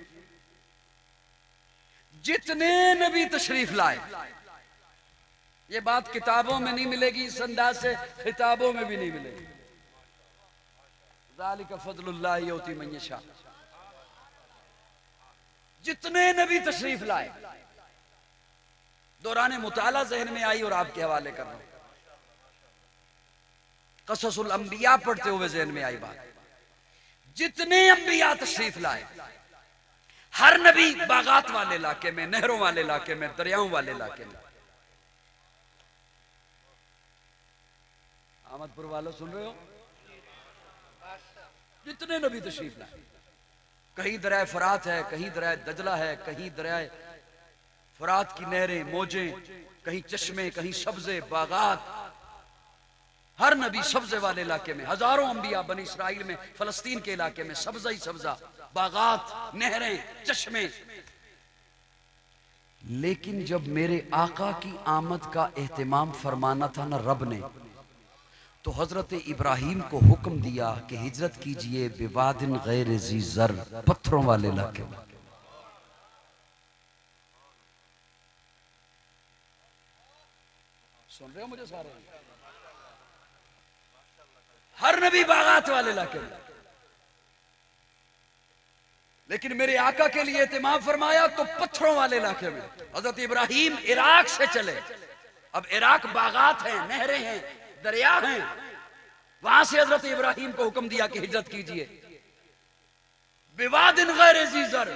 जितने नबी तशरीफ लाए, ये बात किताबों में नहीं मिलेगी, इस अंदाज से खिताबों में भी नहीं मिलेगी। ज़ालिका फ़ज़लुल्लाह युती मन यशा। जितने नबी तशरीफ लाए, दौरान मुताला ज़हन में आई और आपके हवाले कर रहा हूं। क़ससुल अंबिया पढ़ते हुए ज़हन में आई बात। जितने अंबिया तशरीफ लाए, हर नबी बागात वाले इलाके में, नहरों वाले इलाके में, दरियाओं वाले इलाके में। अहमदपुर वालों सुन रहे हो? जितने नबी तशरीफ लाए, कहीं दरिया फरात है, कहीं दरिया दजला है, कहीं दरिया फरात की नहरें, मौजें, कहीं चश्मे, कहीं सब्जे, बागात। हर नबी सब्जे वाले इलाके में, हजारों अंबिया बनी इसराइल में, फलस्तीन के इलाके में सब्जा ही सब्जा, बागात, नहरें, चश्मे। लेकिन जब मेरे आका की आमद का एहतमाम फरमाना था ना रब ने, तो हजरत इब्राहिम को हुक्म दिया कि हिजरत कीजिए बिवादिन गैर ज़ी ज़र, पत्थरों वाले इलाके में। सुन रहे हो मुझे सारे? हर नबी बागात वाले इलाके में, लेकिन मेरे आका के लिए एहतमाम फरमाया तो पत्थरों वाले इलाके में। हजरत इब्राहिम इराक से चले, अब इराक बागात हैं, नहरें हैं, दरिया हैं, वहां से हजरत इब्राहिम को हुक्म दिया कि हिजरत कीजिए बिवादिन गैर ज़ी ज़र,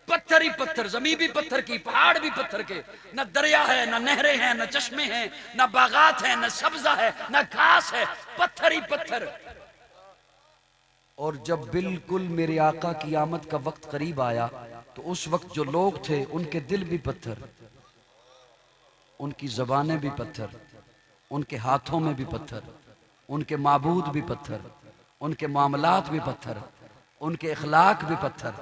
पत्थर ही पत्थर, जमीन भी पत्थर की, पहाड़ भी पत्थर के, न दरिया है, न नहरें हैं, न चश्मे हैं, न बागात हैं, न सब्जा है, न घास है, पत्थर ही पत्थर। और जब बिल्कुल मेरे आका की आमद का वक्त करीब आया तो उस वक्त जो लोग थे उनके दिल भी पत्थर, उनकी जबानें भी पत्थर, उनके हाथों में भी पत्थर, उनके माबूद भी पत्थर, उनके मामलात भी पत्थर, उनके अखलाक भी पत्थर,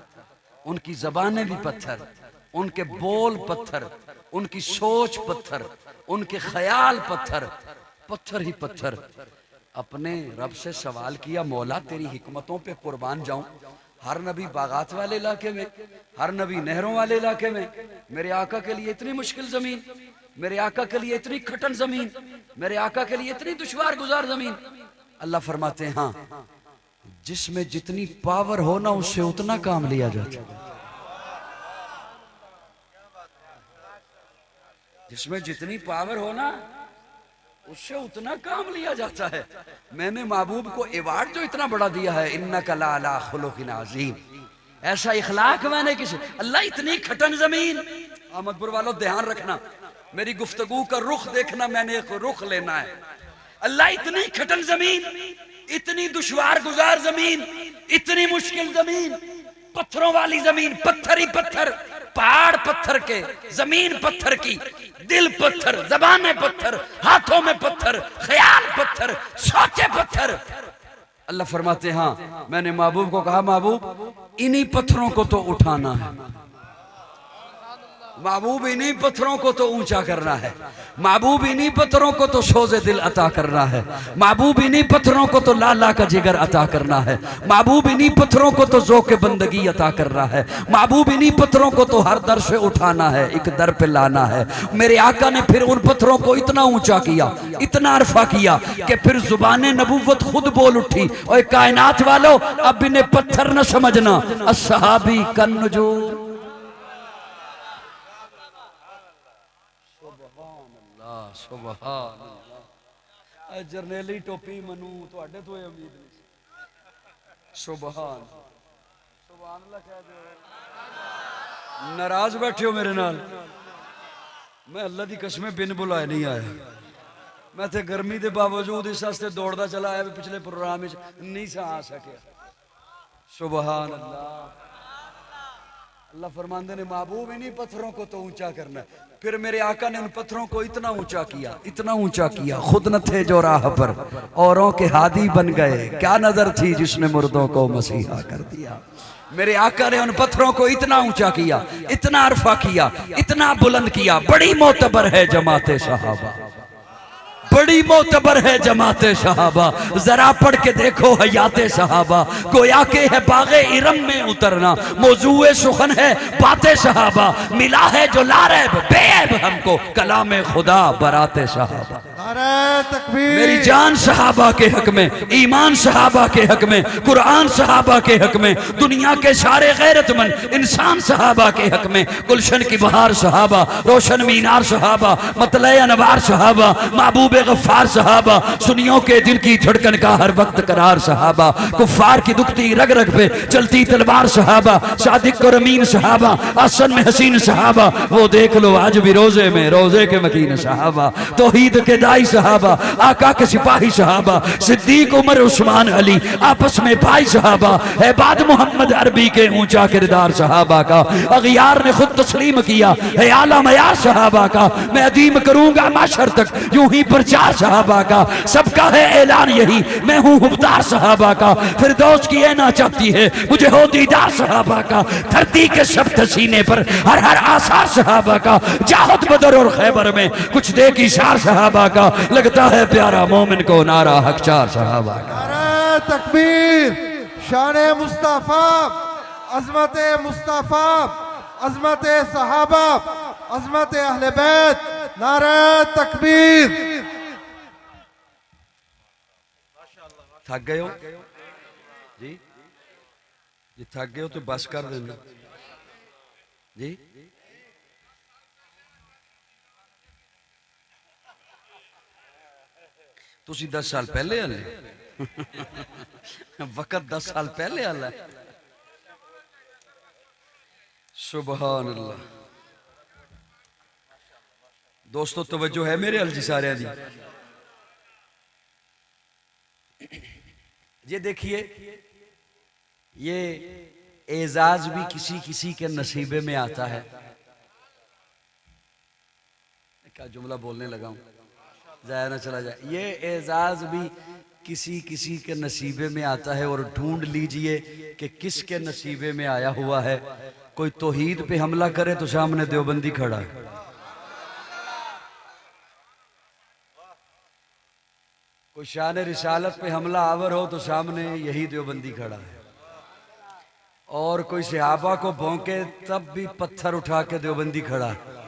उनकी जबानें भी पत्थर, उनके बोल पत्थर, उनकी सोच पत्थर, उनके ख्याल पत्थर, पत्थर ही पत्थर। अपने रब से सवाल किया, मौला तेरी हिकमतों पे कुर्बान जाऊं। हर नबी बागात वाले इलाके में, हर नबी नहरों वाले इलाके में, मेरे आका के लिए इतनी मुश्किल जमीन, मेरे आका के लिए इतनी कठिन जमीन, मेरे आका के लिए इतनी दुश्वार गुजार जमीन। अल्लाह फरमाते हैं हाँ, जिसमें जितनी पावर हो ना उससे उतना काम लिया जाता है। जिसमें जितनी पावर हो ना उससे उतना काम लिया जाता है। मैंने महबूब को अवार्ड जो इतना बड़ा दिया है, इन्नका लअला खुलुकिन अज़ीम, ऐसा इखलाक मैंने किसी, अल्लाह इतनी खटन जमीन। अहमदपुर वालों ध्यान रखना, मेरी गुफ्तगू का रुख देखना, मैंने एक रुख लेना है। अल्लाह इतनी खटन जमीन, इतनी दुश्वार गुजार जमीन, इतनी मुश्किल जमीन, पत्थरों वाली जमीन, पत्थर ही पत्थर, पहाड़ पत्थर के, जमीन पत्थर की, दिल पत्थर, जबानें पत्थर, हाथों में पत्थर, ख्याल पत्थर, सोचे पत्थर। अल्लाह फरमाते हैं हाँ, मैंने महबूब को कहा, महबूब इन्हीं पत्थरों को तो उठाना है, महबूब इन्हीं पत्थरों को तो ऊंचा करना है, महबूब इन्हीं पत्थरों को तो सोज़े दिल अता करना है, महबूब इन्हीं पत्थरों को तो लाला का जिगर अता करना है, महबूब इन्हीं पत्थरों को तो ज़ौक़े बंदगी अता करना है, महबूब इन्हीं पत्थरों को तो हर दर से उठाना है, एक दर पे लाना है। मेरे आका ने फिर उन पत्थरों को इतना ऊंचा किया, इतना अरफा किया कि फिर जुबाने नबूवत खुद बोल उठी, और कायनात वालों अब इन्हें पत्थर न समझना, अस्सहाबी कन्नुजूम। सुभान अल्लाह, जरनेली टोपी मनू तुहाडे तो ये उम्मीद नहीं। सुभान सुभान अल्लाह कह दो। नाराज बैठे हो मेरे नाल? मैं अल्लाह दी कसम बिन बुलाए नहीं आया। मैं थे गर्मी के बावजूद इस वास्ते दौड़दा चला आया, पिछले प्रोग्राम में नहीं सा आ सके। सुभान अल्लाह। अल्लाह फरमाते ने महबूब इन्हीं पत्थरों को तो ऊंचा करना है। फिर मेरे आका ने उन पत्थरों को इतना ऊंचा किया, इतना ऊंचा किया, खुद न थे जो राह पर, औरों के हादी बन गए। क्या नजर थी जिसने मुर्दों को मसीहा कर दिया। मेरे आका ने उन पत्थरों को इतना ऊंचा किया, इतना अरफा किया, इतना बुलंद किया। बड़ी मोतबर है जमाते सहाबा, बड़ी मोतबर है जमाते सहाबा। जरा पढ़ के देखो हयाते सहाबा। गोया के है बागे इरम में उतरना, मौजूए सुखन है बाते सहाबा। मिला है जो लारैब बेऐब हमको, कलाम खुदा बराते सहाबा। नारे तकबीर। मेरी जान सहाबा के हक में, ईमान सहाबा के हक में, कुरान सहाबा के हक में, दुनिया के सारे गैरतमंद इंसान सहाबा के हक में। गुलशन की बहार सहाबा, रोशन मीनार सहाबा, मतले अनवार सहाबा, महबूब गफ्फार सहाबा, सुनियों के दिल की धड़कन का हर वक्त करार सहाबा। कुफ्फार की दुखती रग रग पे चलती तलवार सहाबा, सादिक और अमीन सहाबा, आसन में हसीन सहाबा। वो देख लो आज भी रोजे में रोजे के मकीन सहाबा, तौहीद के दाई सहाबा, आका के सिपाही सहाबा, सिद्दीक उमर उस्मान अली आपस में भाई सहाबा। है बाद मोहम्मद अरबी के ऊंचा किरदार सहाबा का, अगियार ने खुद तस्लीम किया है आला मयार सहाबा का। मैं अदीम करूंगा माशर तक यूं ही प्रचार सहाबा का, सबका है ऐलान यही मैं हूं हुबदार सहाबा का। फिरदौस की ऐना चाहती है मुझे हो दीदार सहाबा का। धरती के शब्द सीने पर हर हर आसार सहाबा का। जाहद बदर और खैबर में कुछ देख इशार सहाबा का। लगता है प्यारा मोमिन को नारा हकचार सहाबा का। नारे तकबीर। शाने मुस्तफा, अजमत मुस्तफा, अजमत सहाबा, अजमत अहले बैत। नारे तकबीर। थक गए हो जी? जी थक गए हो तो बस कर देना जी। तुसी 10 साल पहले आले वक्त 10 साल पहले आला सुभान अल्लाह। दोस्तों तवज्जो है मेरे अलजी सारे दी। ये देखिए, ये एजाज भी किसी किसी के नसीबे में आता है। क्या जुमला बोलने लगा हूं, जाया ना चला जाए। ये एजाज भी किसी किसी के नसीबे में आता है। और ढूंढ लीजिए कि किसके नसीबे में आया हुआ है। कोई तौहीद पे हमला करे तो सामने देवबंदी खड़ा है। कोई शान रिसालत पे हमला आवर हो तो सामने यही देवबंदी खड़ा है। और कोई सहाबा को भौंके तब भी पत्थर उठा के देवबंदी खड़ा है।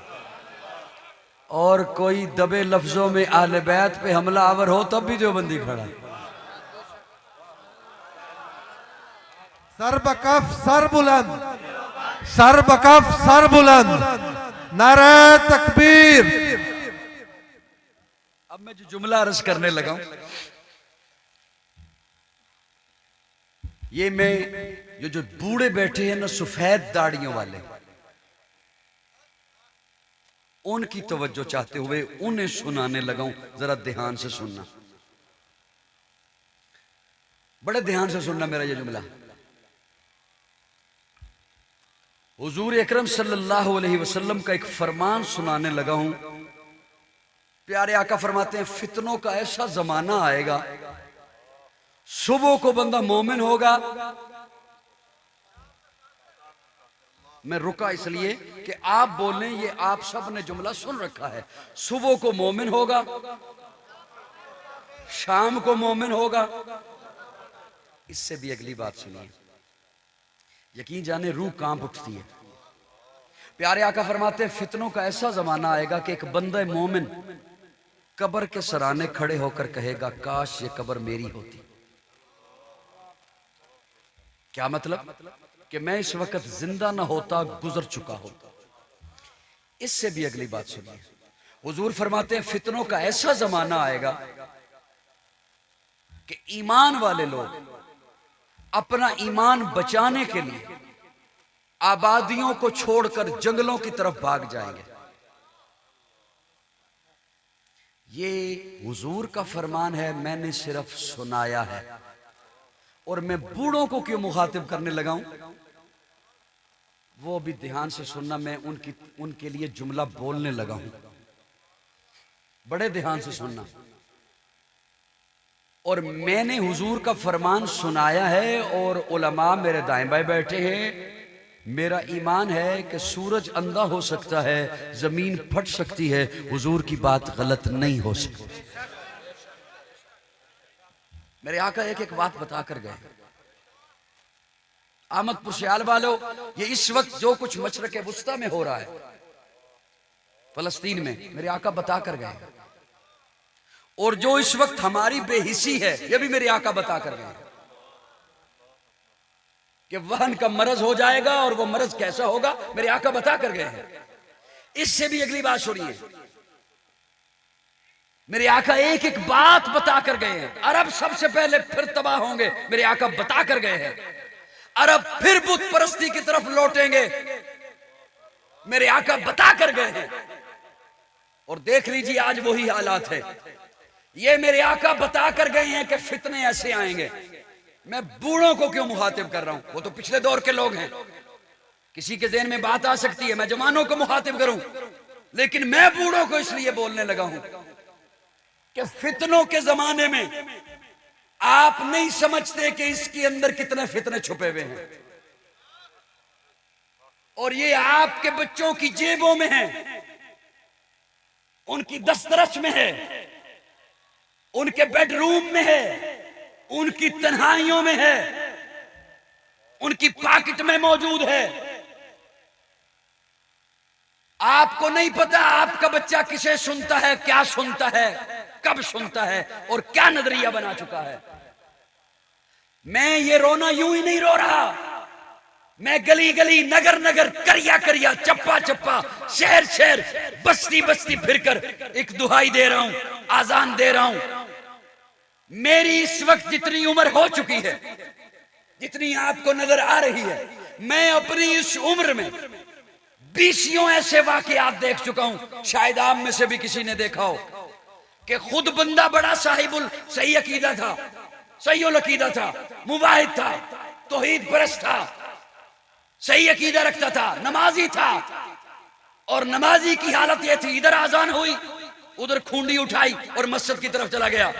और कोई दबे लफ्जों में आले बैत पे हमला आवर हो तब भी देवबंदी खड़ा है। सर बकफ सर बुलंद, सर बकफ सर बुलंद, नारे तकबीर। अब मैं जो जुमला अर्ज करने लगा हूं, ये मैं ये जो बूढ़े बैठे हैं ना सफेद दाढ़ियों वाले, उनकी तवज्जो चाहते हुए उन्हें सुनाने लगा हूं। जरा ध्यान से सुनना, बड़े ध्यान से सुनना मेरा ये जुमला। हुजूर अकरम सल्लल्लाहु अलैहि वसल्लम का एक फरमान सुनाने लगा हूं। प्यारे आका फरमाते हैं, फितनों का ऐसा जमाना आएगा, सुबह को बंदा मोमिन होगा। मैं रुका इसलिए कि आप बोलें, ये आप सब ने जुमला सुन रखा है। सुबह को मोमिन होगा, शाम को मोमिन होगा। इससे भी अगली बात सुनिए, यकीन जाने रूह कांप उठती है। प्यारे आका फरमाते हैं, फितनों का ऐसा जमाना आएगा कि एक बंदा मोमिन कब्र के सराने खड़े होकर कहेगा, काश ये कब्र मेरी होती। क्या मतलब? कि मैं इस वक्त जिंदा ना होता, गुजर चुका होता। इससे भी अगली बात सुनिए, हुजूर फरमाते हैं, फितनों का ऐसा जमाना आएगा कि ईमान वाले लोग अपना ईमान बचाने के लिए आबादियों को छोड़कर जंगलों की तरफ भाग जाएंगे। ये हुजूर का फरमान है, मैंने सिर्फ सुनाया है। और मैं बूढ़ों को क्यों मुखातिब करने लगा हूं, वो भी ध्यान से सुनना। मैं उनके लिए जुमला बोलने लगा हूं, बड़े ध्यान से सुनना। और मैंने हुजूर का फरमान सुनाया है और उलमा मेरे दाएं बाएं बैठे हैं। मेरा ईमान है कि सूरज अंधा हो सकता है, जमीन फट सकती है, हुजूर की बात गलत नहीं हो सकती। मेरे आका एक एक बात बता कर गए। आमदपुर सियाल वालों, ये इस वक्त जो कुछ मशरक़े वुस्ता में हो रहा है फलस्तीन में, मेरे आका बता कर गए। और जो इस वक्त हमारी बेहिसी है, ये भी मेरे आका बता कर गए कि वहन का मरज हो जाएगा। और वो मरज कैसा होगा, मेरे आका बता कर गए हैं। इससे भी अगली बात सुनिए, मेरे आका एक एक बात बता कर गए हैं। अरब सबसे पहले फिर तबाह होंगे, मेरे आका बता कर गए हैं। अरब फिर बुत परस्ती की तरफ लौटेंगे, मेरे आका बता कर गए हैं। और देख लीजिए आज वही हालात है। ये मेरे आका बता कर गए हैं कि फितने ऐसे आएंगे। मैं बूढ़ों को क्यों मुखातिब कर रहा हूं, वो तो पिछले दौर के लोग हैं। किसी के ज़हन में बात आ सकती है मैं जवानों को मुखातिब करूं, लेकिन मैं बूढ़ों को इसलिए बोलने लगा हूं कि फितनों के जमाने में आप नहीं समझते कि इसके अंदर कितने फितने छुपे हुए हैं। और ये आपके बच्चों की जेबों में है, उनकी दस्तरस में है, उनके बेडरूम में है, उनकी तन्हाइयों में है, उनकी पॉकेट में मौजूद है। आपको नहीं पता आपका बच्चा किसे सुनता है, क्या सुनता है, कब सुनता है और क्या नजरिया बना चुका है। मैं ये रोना यूं ही नहीं रो रहा, मैं गली गली, नगर नगर, करिया करिया, चप्पा चप्पा, शहर शहर, बस्ती बस्ती फिरकर एक दुहाई दे रहा हूं, आजान दे रहा हूं। मेरी इस वक्त जितनी उम्र हो चुकी है, जितनी आपको नजर आ रही है। मैं अपनी इस उम्र में 20 ऐसे वाकयात देख चुका हूं, शायद आप में से भी किसी ने देखा हो कि खुद बंदा बड़ा साहिबुल सही अकीदा था, सही अकीदा था, मुवाहिद था, तौहीद परस्त था, सही अकीदा रखता था, नमाजी था, और नमाजी की हालत यह थी, इधर आजान हुई, उधर खूंडी उठाई और मस्जिद की तरफ चला गया,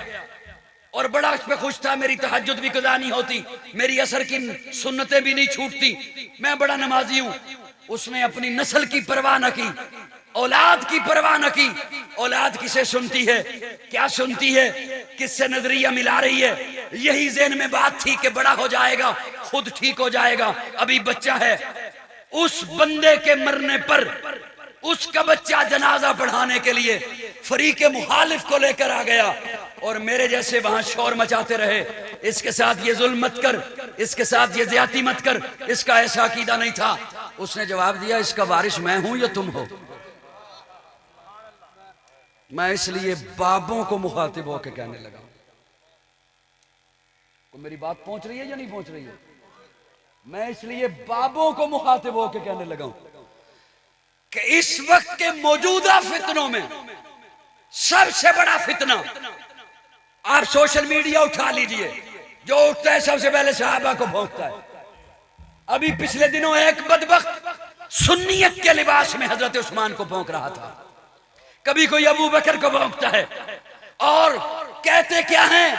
और बड़ा उस पे खुश था, मेरी तहज्जुद भी कज़ा नहीं होती, मेरी असर की सुन्नतें भी नहीं छूटती, मैं बड़ा नमाजी हूं। उसने अपनी नस्ल की परवाह न की, औलाद की परवाह न की। औलाद किसे सुनती है, क्या सुनती है, किससे नजरिया मिला रही है, यही ज़हन में बात थी कि बड़ा हो जाएगा, खुद ठीक हो जाएगा, अभी बच्चा है। उस बंदे के मरने पर उसका बच्चा जनाजा पढ़ाने के लिए फरीके मुखालिफ को लेकर आ गया, और मेरे जैसे वहां शोर मचाते रहे, इसके साथ ये जुल्म मत कर, इसके साथ ये ज्यादती मत कर, इसका ऐसा अकीदा नहीं था। उसने जवाब दिया, इसका वारिस मैं हूं या तुम हो। मैं इसलिए बाबों को मुखातिब होकर कहने लगा। को मेरी बात पहुंच रही है या नहीं पहुंच रही है? मैं इसलिए बाबों को मुखातिब होकर कहने लगा कि इस वक्त के मौजूदा फितनों में सबसे बड़ा फितना, आप सोशल मीडिया उठा लीजिए, जो उठता है सबसे पहले सहाबा को भोंकता है। अभी पिछले दिनों एक बदबख्त सुन्नियत के लिबास में हजरत उस्मान को भोंक रहा था, कभी कोई अबू बकर को भोंकता है, और कहते क्या हैं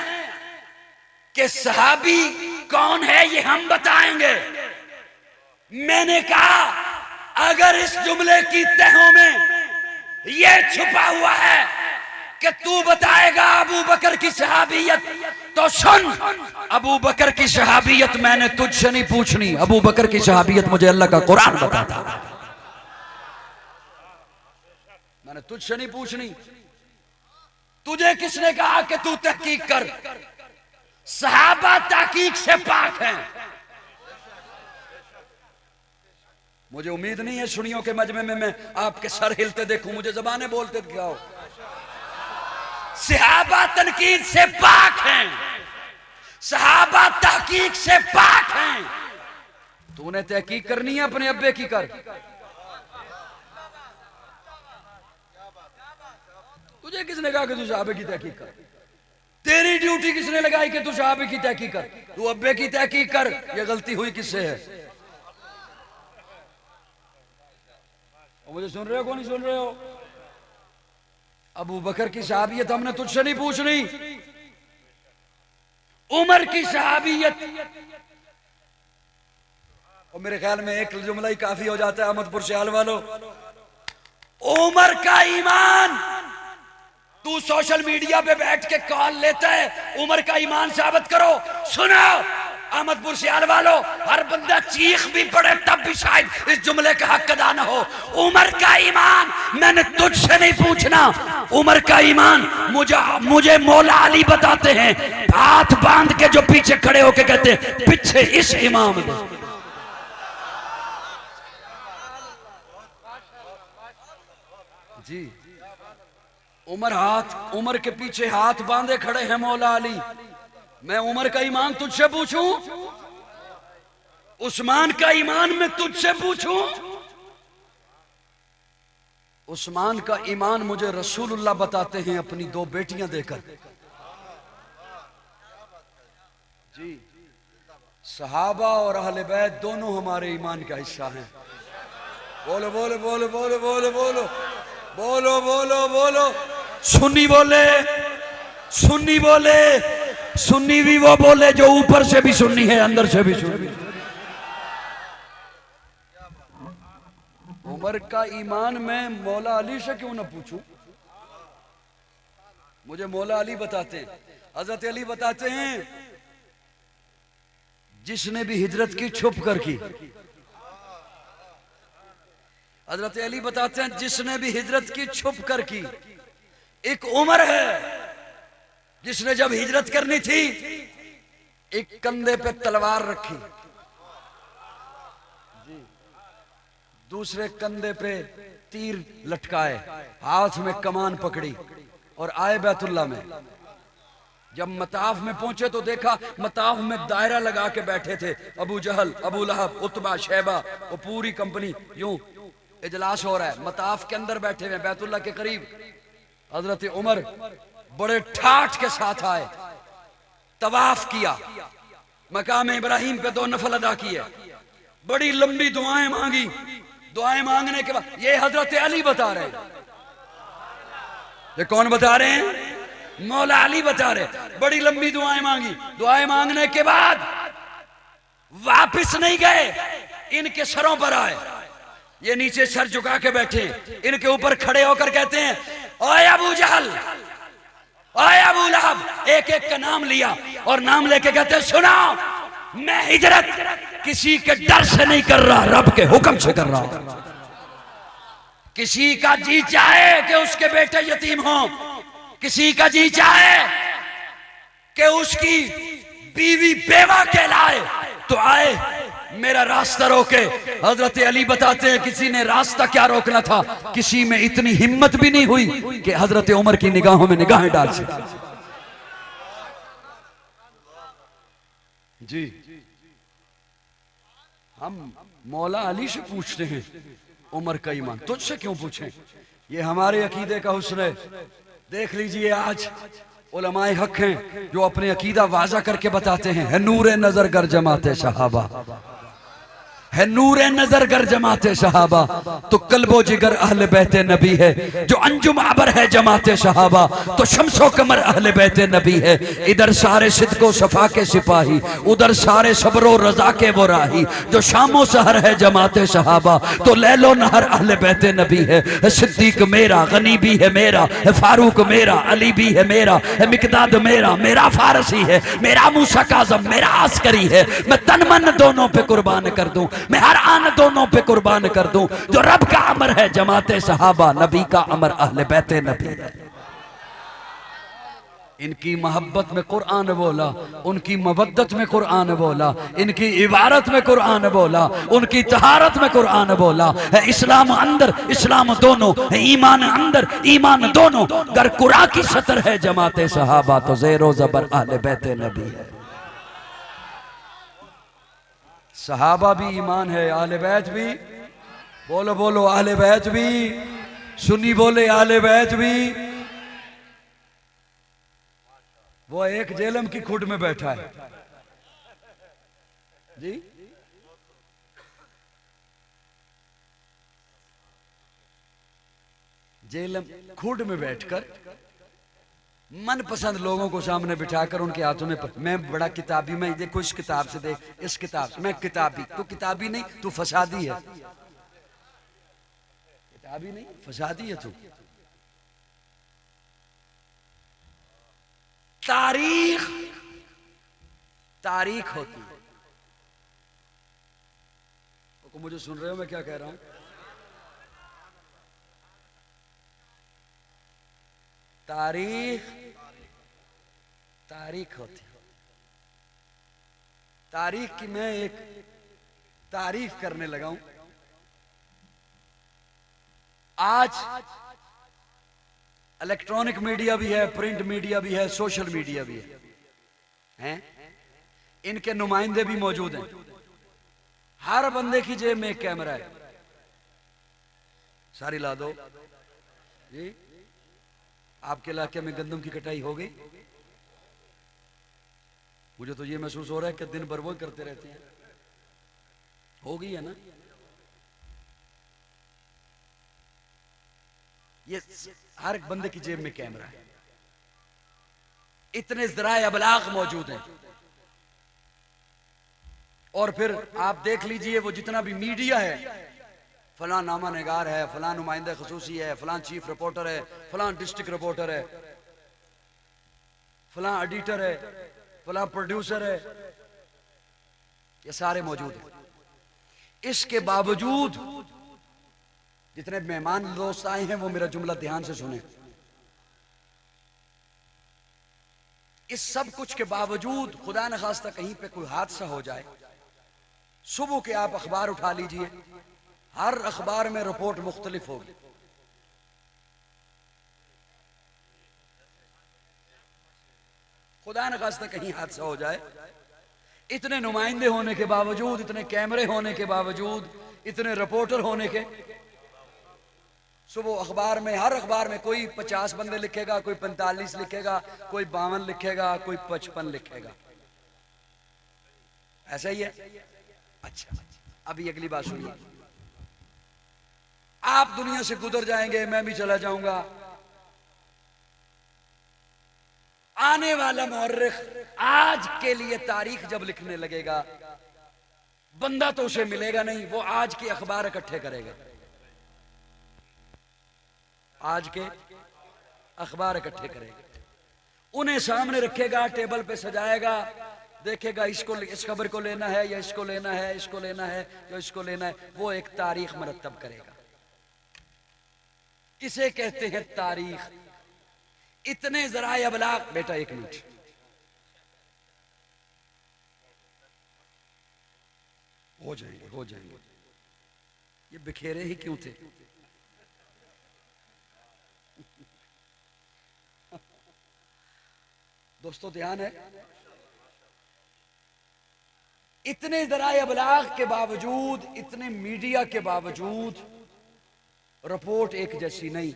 कि सहाबी कौन है ये हम बताएंगे। मैंने कहा, अगर इस जुमले की तहों में ये छुपा हुआ है कि तू बताएगा अबू बकर की सहाबियत, तो सुन, अबू बकर की सहाबियत मैंने तुझसे नहीं पूछनी, अबू बकर की सहाबियत मुझे अल्लाह का कुरान बताता है, मैंने तुझसे नहीं पूछनी। तुझे किसने कहा कि तू तहकीक कर? सहाबा तहकीक से पाक हैं। मुझे उम्मीद नहीं है सुनियों के मजमे में मैं आपके सर हिलते देखूं, मुझे जबाने बोलते दिखाओ। सहाबा तनकीद से पाक हैं, सहाबा तहकीक से पाक हैं। तूने तहकीक करनी है अपने अब्बे की कर, तुझे किसने कहा कि तू सहाबे की तहकीक कर? तेरी ड्यूटी किसने लगाई कि तू सहाबे की तहकीक कर? तू अब्बे की तहकीक कर। ये गलती हुई किससे है? और मुझे सुन रहे हो कौन नहीं सुन रहे हो? अबू बकर की सहाबियत हमने तुझसे नहीं पूछनी, उमर की सहाबियत। और मेरे ख्याल में एक जुमला ही काफी हो जाता है अहमदपुर शहर वालों, उमर का ईमान। तू सोशल मीडिया पे बैठ के कॉल लेता है, उमर का ईमान साबित करो। सुनो अहमदपुर सियाल वालों, हर बंदा चीख भी पड़े तब भी शायद इस जुमले का हक अदा न हो। उमर का ईमान मैंने तुझसे नहीं पूछना, उमर का ईमान मुझे मौला अली बताते हैं, हाथ बांध के जो पीछे खड़े होके कहते हैं पीछे इस इमाम ने। जी उमर के पीछे हाथ बांधे खड़े हैं मौला अली। मैं उमर का ईमान तुझसे पूछूं? उस्मान का ईमान मैं तुझसे पूछूं? उस्मान का ईमान मुझे रसूलुल्लाह बताते हैं अपनी 2 बेटियां देकर। जी सहाबा और अहले बैत दोनों हमारे ईमान का हिस्सा हैं। बोलो बोलो बोलो बोलो बोलो बोलो बोलो बोलो बोलो। सुन्नी बोले, सुन्नी बोले, सुन्नी भी वो बोले जो ऊपर से भी सुन्नी है अंदर से भी सुन्नी। उमर का ईमान मैं मौला अली से क्यों ना पूछूं? मुझे मौला अली बताते हैं, हजरत अली बताते हैं, जिसने भी हिजरत की छुप कर की। हजरत अली बताते हैं जिसने भी हिजरत की छुप कर की। एक उमर है जिसने जब हिजरत करनी थी एक कंधे पे तलवार रखी, दूसरे कंधे पे तीर लटकाए, हाथ में कमान पकड़ी और आए बैतुल्ला में। जब मताफ में पहुंचे तो देखा मताफ में दायरा लगा के बैठे थे अबू जहल, अबू लहब, उतबा, शैबा, वो पूरी कंपनी यूं इजलास हो रहा है। मताफ के अंदर बैठे हुए बैतुल्लाह के करीब। हजरत उमर बड़े ठाठ के साथ आए, तवाफ किया, मकाम इब्राहिम पे 2 नफल अदा किए, बड़ी लंबी दुआएं मांगी। दुआएं मांगने के बाद ये हजरत अली बता रहे हैं। ये कौन बता रहे हैं? मौला अली बता रहे। बड़ी लंबी दुआएं मांगी। दुआएं मांगने के बाद वापस नहीं गए, इनके सरों पर आए। ये नीचे सर झुका के बैठे, इनके ऊपर खड़े होकर कहते हैं, ओए अबू जहल, ओए अबू लहब। एक एक का नाम लिया और नाम लेके कहते, सुना, मैं हिजरत किसी के डर से नहीं कर रहा, रब के हुक्म से कर रहा हूं। किसी का जी चाहे कि उसके बेटे यतीम हों, किसी का जी चाहे कि उसकी बीवी बेवा कहलाए तो आए, मेरा रास्ता रोके। हजरत अली बताते हैं किसी ने रास्ता क्या रोकना था, किसी में इतनी हिम्मत भी नहीं हुई कि हजरत उमर की निगाहों में निगाहें डाल सके। जी हम मौला अली से पूछते हैं उमर का ईमान, तुझसे क्यों पूछें? ये हमारे अकीदे का हुस्न है। देख लीजिए आज उलमाए हक हैं जो अपने अकीदा वाजा करके बताते हैं, है नूरे नजर गर जमाते सहाबा, है नूरे नजर गर जमाते सहाबा, तो कल्बो जिगर अहले बैते नबी है। जो अंजुम अबर है जमाते सहाबा, तो शम्सो कमर अहले बैते नबी है। इधर सारे सिद्को सफा के सिपाही, उधर सारे सबरो रजा के वो राही। जो शामो सहर है जमाते सहाबा, तो लैलो नहर अहले बैते नबी है। सिद्दीक मेरा, गनी भी है मेरा, है फारूक मेरा, अली भी है मेरा, है मिकदाद मेरा, मेरा फारसी है, मेरा मूसा काज़म, मेरा आस्करी है। मैं तन मन दोनों पे कुर्बान कर दूं, मैं हर आन दोनों पे कुर्बान कर दूं। जो रब का अमर है जमाते सहाबा, नबी का अमर अहले बैते नबी है। इनकी मोहब्बत में कुरान बोला, उनकी मवद्दत में कुरान बोला, इनकी इबारत में कुरान बोला, उनकी तहारत में कुरान बोला। है इस्लाम अंदर इस्लाम दोनों, है ईमान अंदर ईमान दोनों। गर कुरान की सतर है जमाते सहाबा, तो ज़ेरो ज़बर अहले बैते नबी है। सहाबा भी ईमान है, आले बैत भी, बोलो बोलो आले बैत भी, सुन्नी बोले आले बैत भी। वो एक जेलम की खुड में बैठा है जी, जेलम खुड में बैठकर मनपसंद लोगों को सामने बिठाकर उनके हाथों में मैं बड़ा किताबी, मैं देखो इस किताब से देख, इस किताब से, मैं किताबी, तू किताबी नहीं, तू फसादी है। किताबी नहीं, फसादी है तू। तारीख तारीख होती है। तो मुझे सुन रहे हो मैं क्या कह रहा हूं? तारीख तारीख होती है। तारीख की मैं एक तारीफ करने लगा हूं। आज इलेक्ट्रॉनिक मीडिया भी है, प्रिंट मीडिया भी है, सोशल मीडिया भी है? इनके नुमाइंदे भी मौजूद हैं। हर बंदे की जेब में एक कैमरा है। सारी ला दो जी। आपके इलाके में गंदम की कटाई हो गई? मुझे तो ये महसूस हो रहा है कि दिन भर वो करते रहते हैं। हो गई है ना? ये हर बंदे की जेब में कैमरा है। इतने ज़राए अबलाग मौजूद हैं। और फिर आप देख लीजिए वो जितना भी मीडिया है, फलां नामा निगार है, फलां नुमाइंदा खसूसी है, फलां चीफ रिपोर्टर है, फलां डिस्ट्रिक्ट रिपोर्टर है, फलां एडिटर है, फलां प्रोड्यूसर है, ये सारे मौजूद हैं। इसके बावजूद जितने मेहमान दोस्त आए हैं वो मेरा जुमला ध्यान से सुने। इस सब कुछ के बावजूद खुदा न खास्ता कहीं पे कोई हादसा हो जाए, सुबह के आप अखबार उठा लीजिए, हर अखबार में रिपोर्ट मुख्तलिफ होगी। खुदा न खास्ता कहीं हादसा हो जाए, इतने नुमाइंदे होने के बावजूद, इतने कैमरे होने के बावजूद, इतने रिपोर्टर होने के, सुबह अखबार में, हर अखबार में कोई 50 बंदे लिखेगा, कोई 45 लिखेगा, कोई 52 लिखेगा, कोई 55 लिखेगा, ऐसा ही है। अच्छा, अभी अगली बात सुनिए। आप दुनिया से गुजर जाएंगे, मैं भी चला जाऊंगा, आने वाला मुअर्रिख आज के लिए तारीख जब लिखने लगेगा, बंदा तो उसे मिलेगा नहीं, वो आज के अखबार इकट्ठे करेगा, आज के अखबार इकट्ठे करेगा, उन्हें सामने रखेगा, टेबल पे सजाएगा, देखेगा इसको, इस खबर को लेना है या इसको लेना है, इसको लेना है या इसको लेना है, वो एक तारीख मरतब करेगा। इसे कहते हैं तारीख। इतने जराए अबलाग, बेटा एक मिनट, हो जाएंगे हो जाएंगे, ये बिखेरे ही क्यों थे? दोस्तों ध्यान है, इतने जराए अबलाग के बावजूद, इतने मीडिया के बावजूद रिपोर्ट एक जैसी नहीं।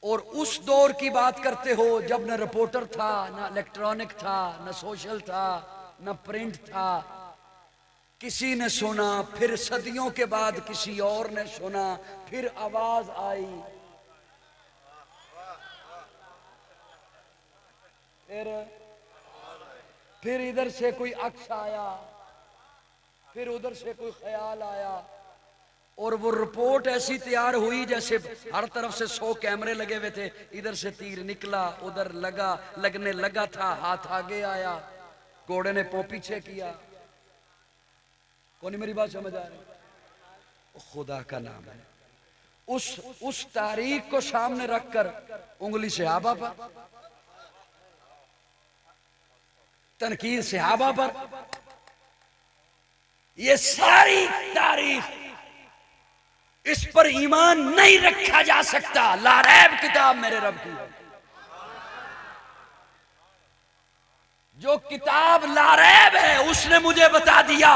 और उस दौर की बात करते हो जब न रिपोर्टर था, न इलेक्ट्रॉनिक था, न सोशल था, न प्रिंट था, किसी ने सुना, फिर सदियों के बाद किसी और ने सुना, फिर आवाज आई, फिर इधर से कोई अक्स आया, फिर उधर से कोई ख्याल आया, और वो रिपोर्ट ऐसी तैयार हुई जैसे हर तरफ से 100 कैमरे लगे हुए थे, इधर से तीर निकला, उधर लगा, लगने लगा था, हाथ आगे आया, घोड़े ने पौ पीछे किया। कौन मेरी बात समझ आ रही? खुदा का नाम है। उस तारीख को सामने रखकर उंगली सहाबा पर, तनकीद सहाबा पर, ये सारी तारीख, इस पर ईमान नहीं रखा जा सकता। लारैब किताब मेरे रब की, जो किताब लारैब है उसने मुझे बता दिया,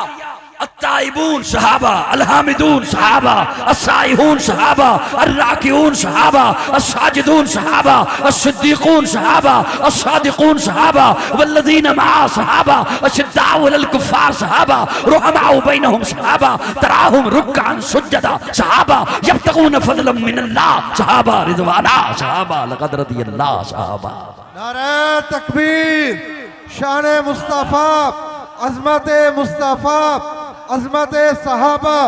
अत्ताइबून सहाबा, अलहामिदून सहाबा, अस्साइहून सहाबा, अर्राकिऊन सहाबा, अस्साजिदून सहाबा, अस्सिद्दीकून सहाबा, अस्सादिकून सहाबा, वल्लज़ीना मआ सहाबा, अशिद्दाउ अलल कुफ्फार सहाबा, रुहमाउ बैनहुम सहाबा, तराहुम रुक्कान सुज्जदा सहाबा, यब्तगून फज़लन मिनल्लाह सहाबा, रिज़वाना सहाबा, लक़द रदियल्लाहु सहाबा। नारे तकबीर, शान मुस्तफा, अज़मत मुस्तफा, अज़मत सहाबा,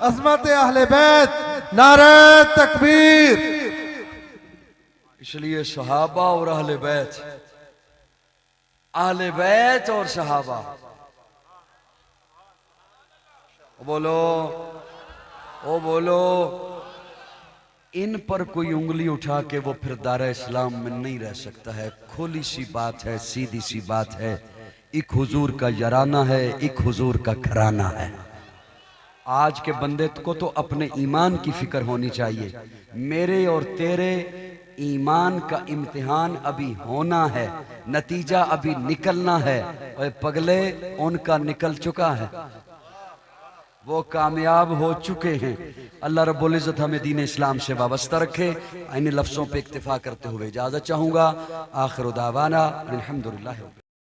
अज़मत अहले बैत, नारे तकबीर। इसलिए सहाबा और अहले बैत और सहाबा, बोलो ओ बोलो, इन पर कोई उंगली उठा के वो फिर दारा इस्लाम में नहीं रह सकता है। खुली सी बात है, सीधी सी बात है, एक हुजूर का यराना है, एक हुजूर का घराना है। आज के बंदे को तो अपने ईमान की फिक्र होनी चाहिए। मेरे और तेरे ईमान का इम्तिहान अभी होना है, नतीजा अभी निकलना है। और पगले उनका निकल चुका है, वो कामयाब हो चुके हैं। अल्लाह रब्बुल इज़्ज़त हमें दीन इस्लाम से वाबस्ता रखे। इन लफ्ज़ों पे इक्तिफा करते हुए इजाज़त चाहूँगा। आखिर दावाना अल्हम्दुलिल्लाह।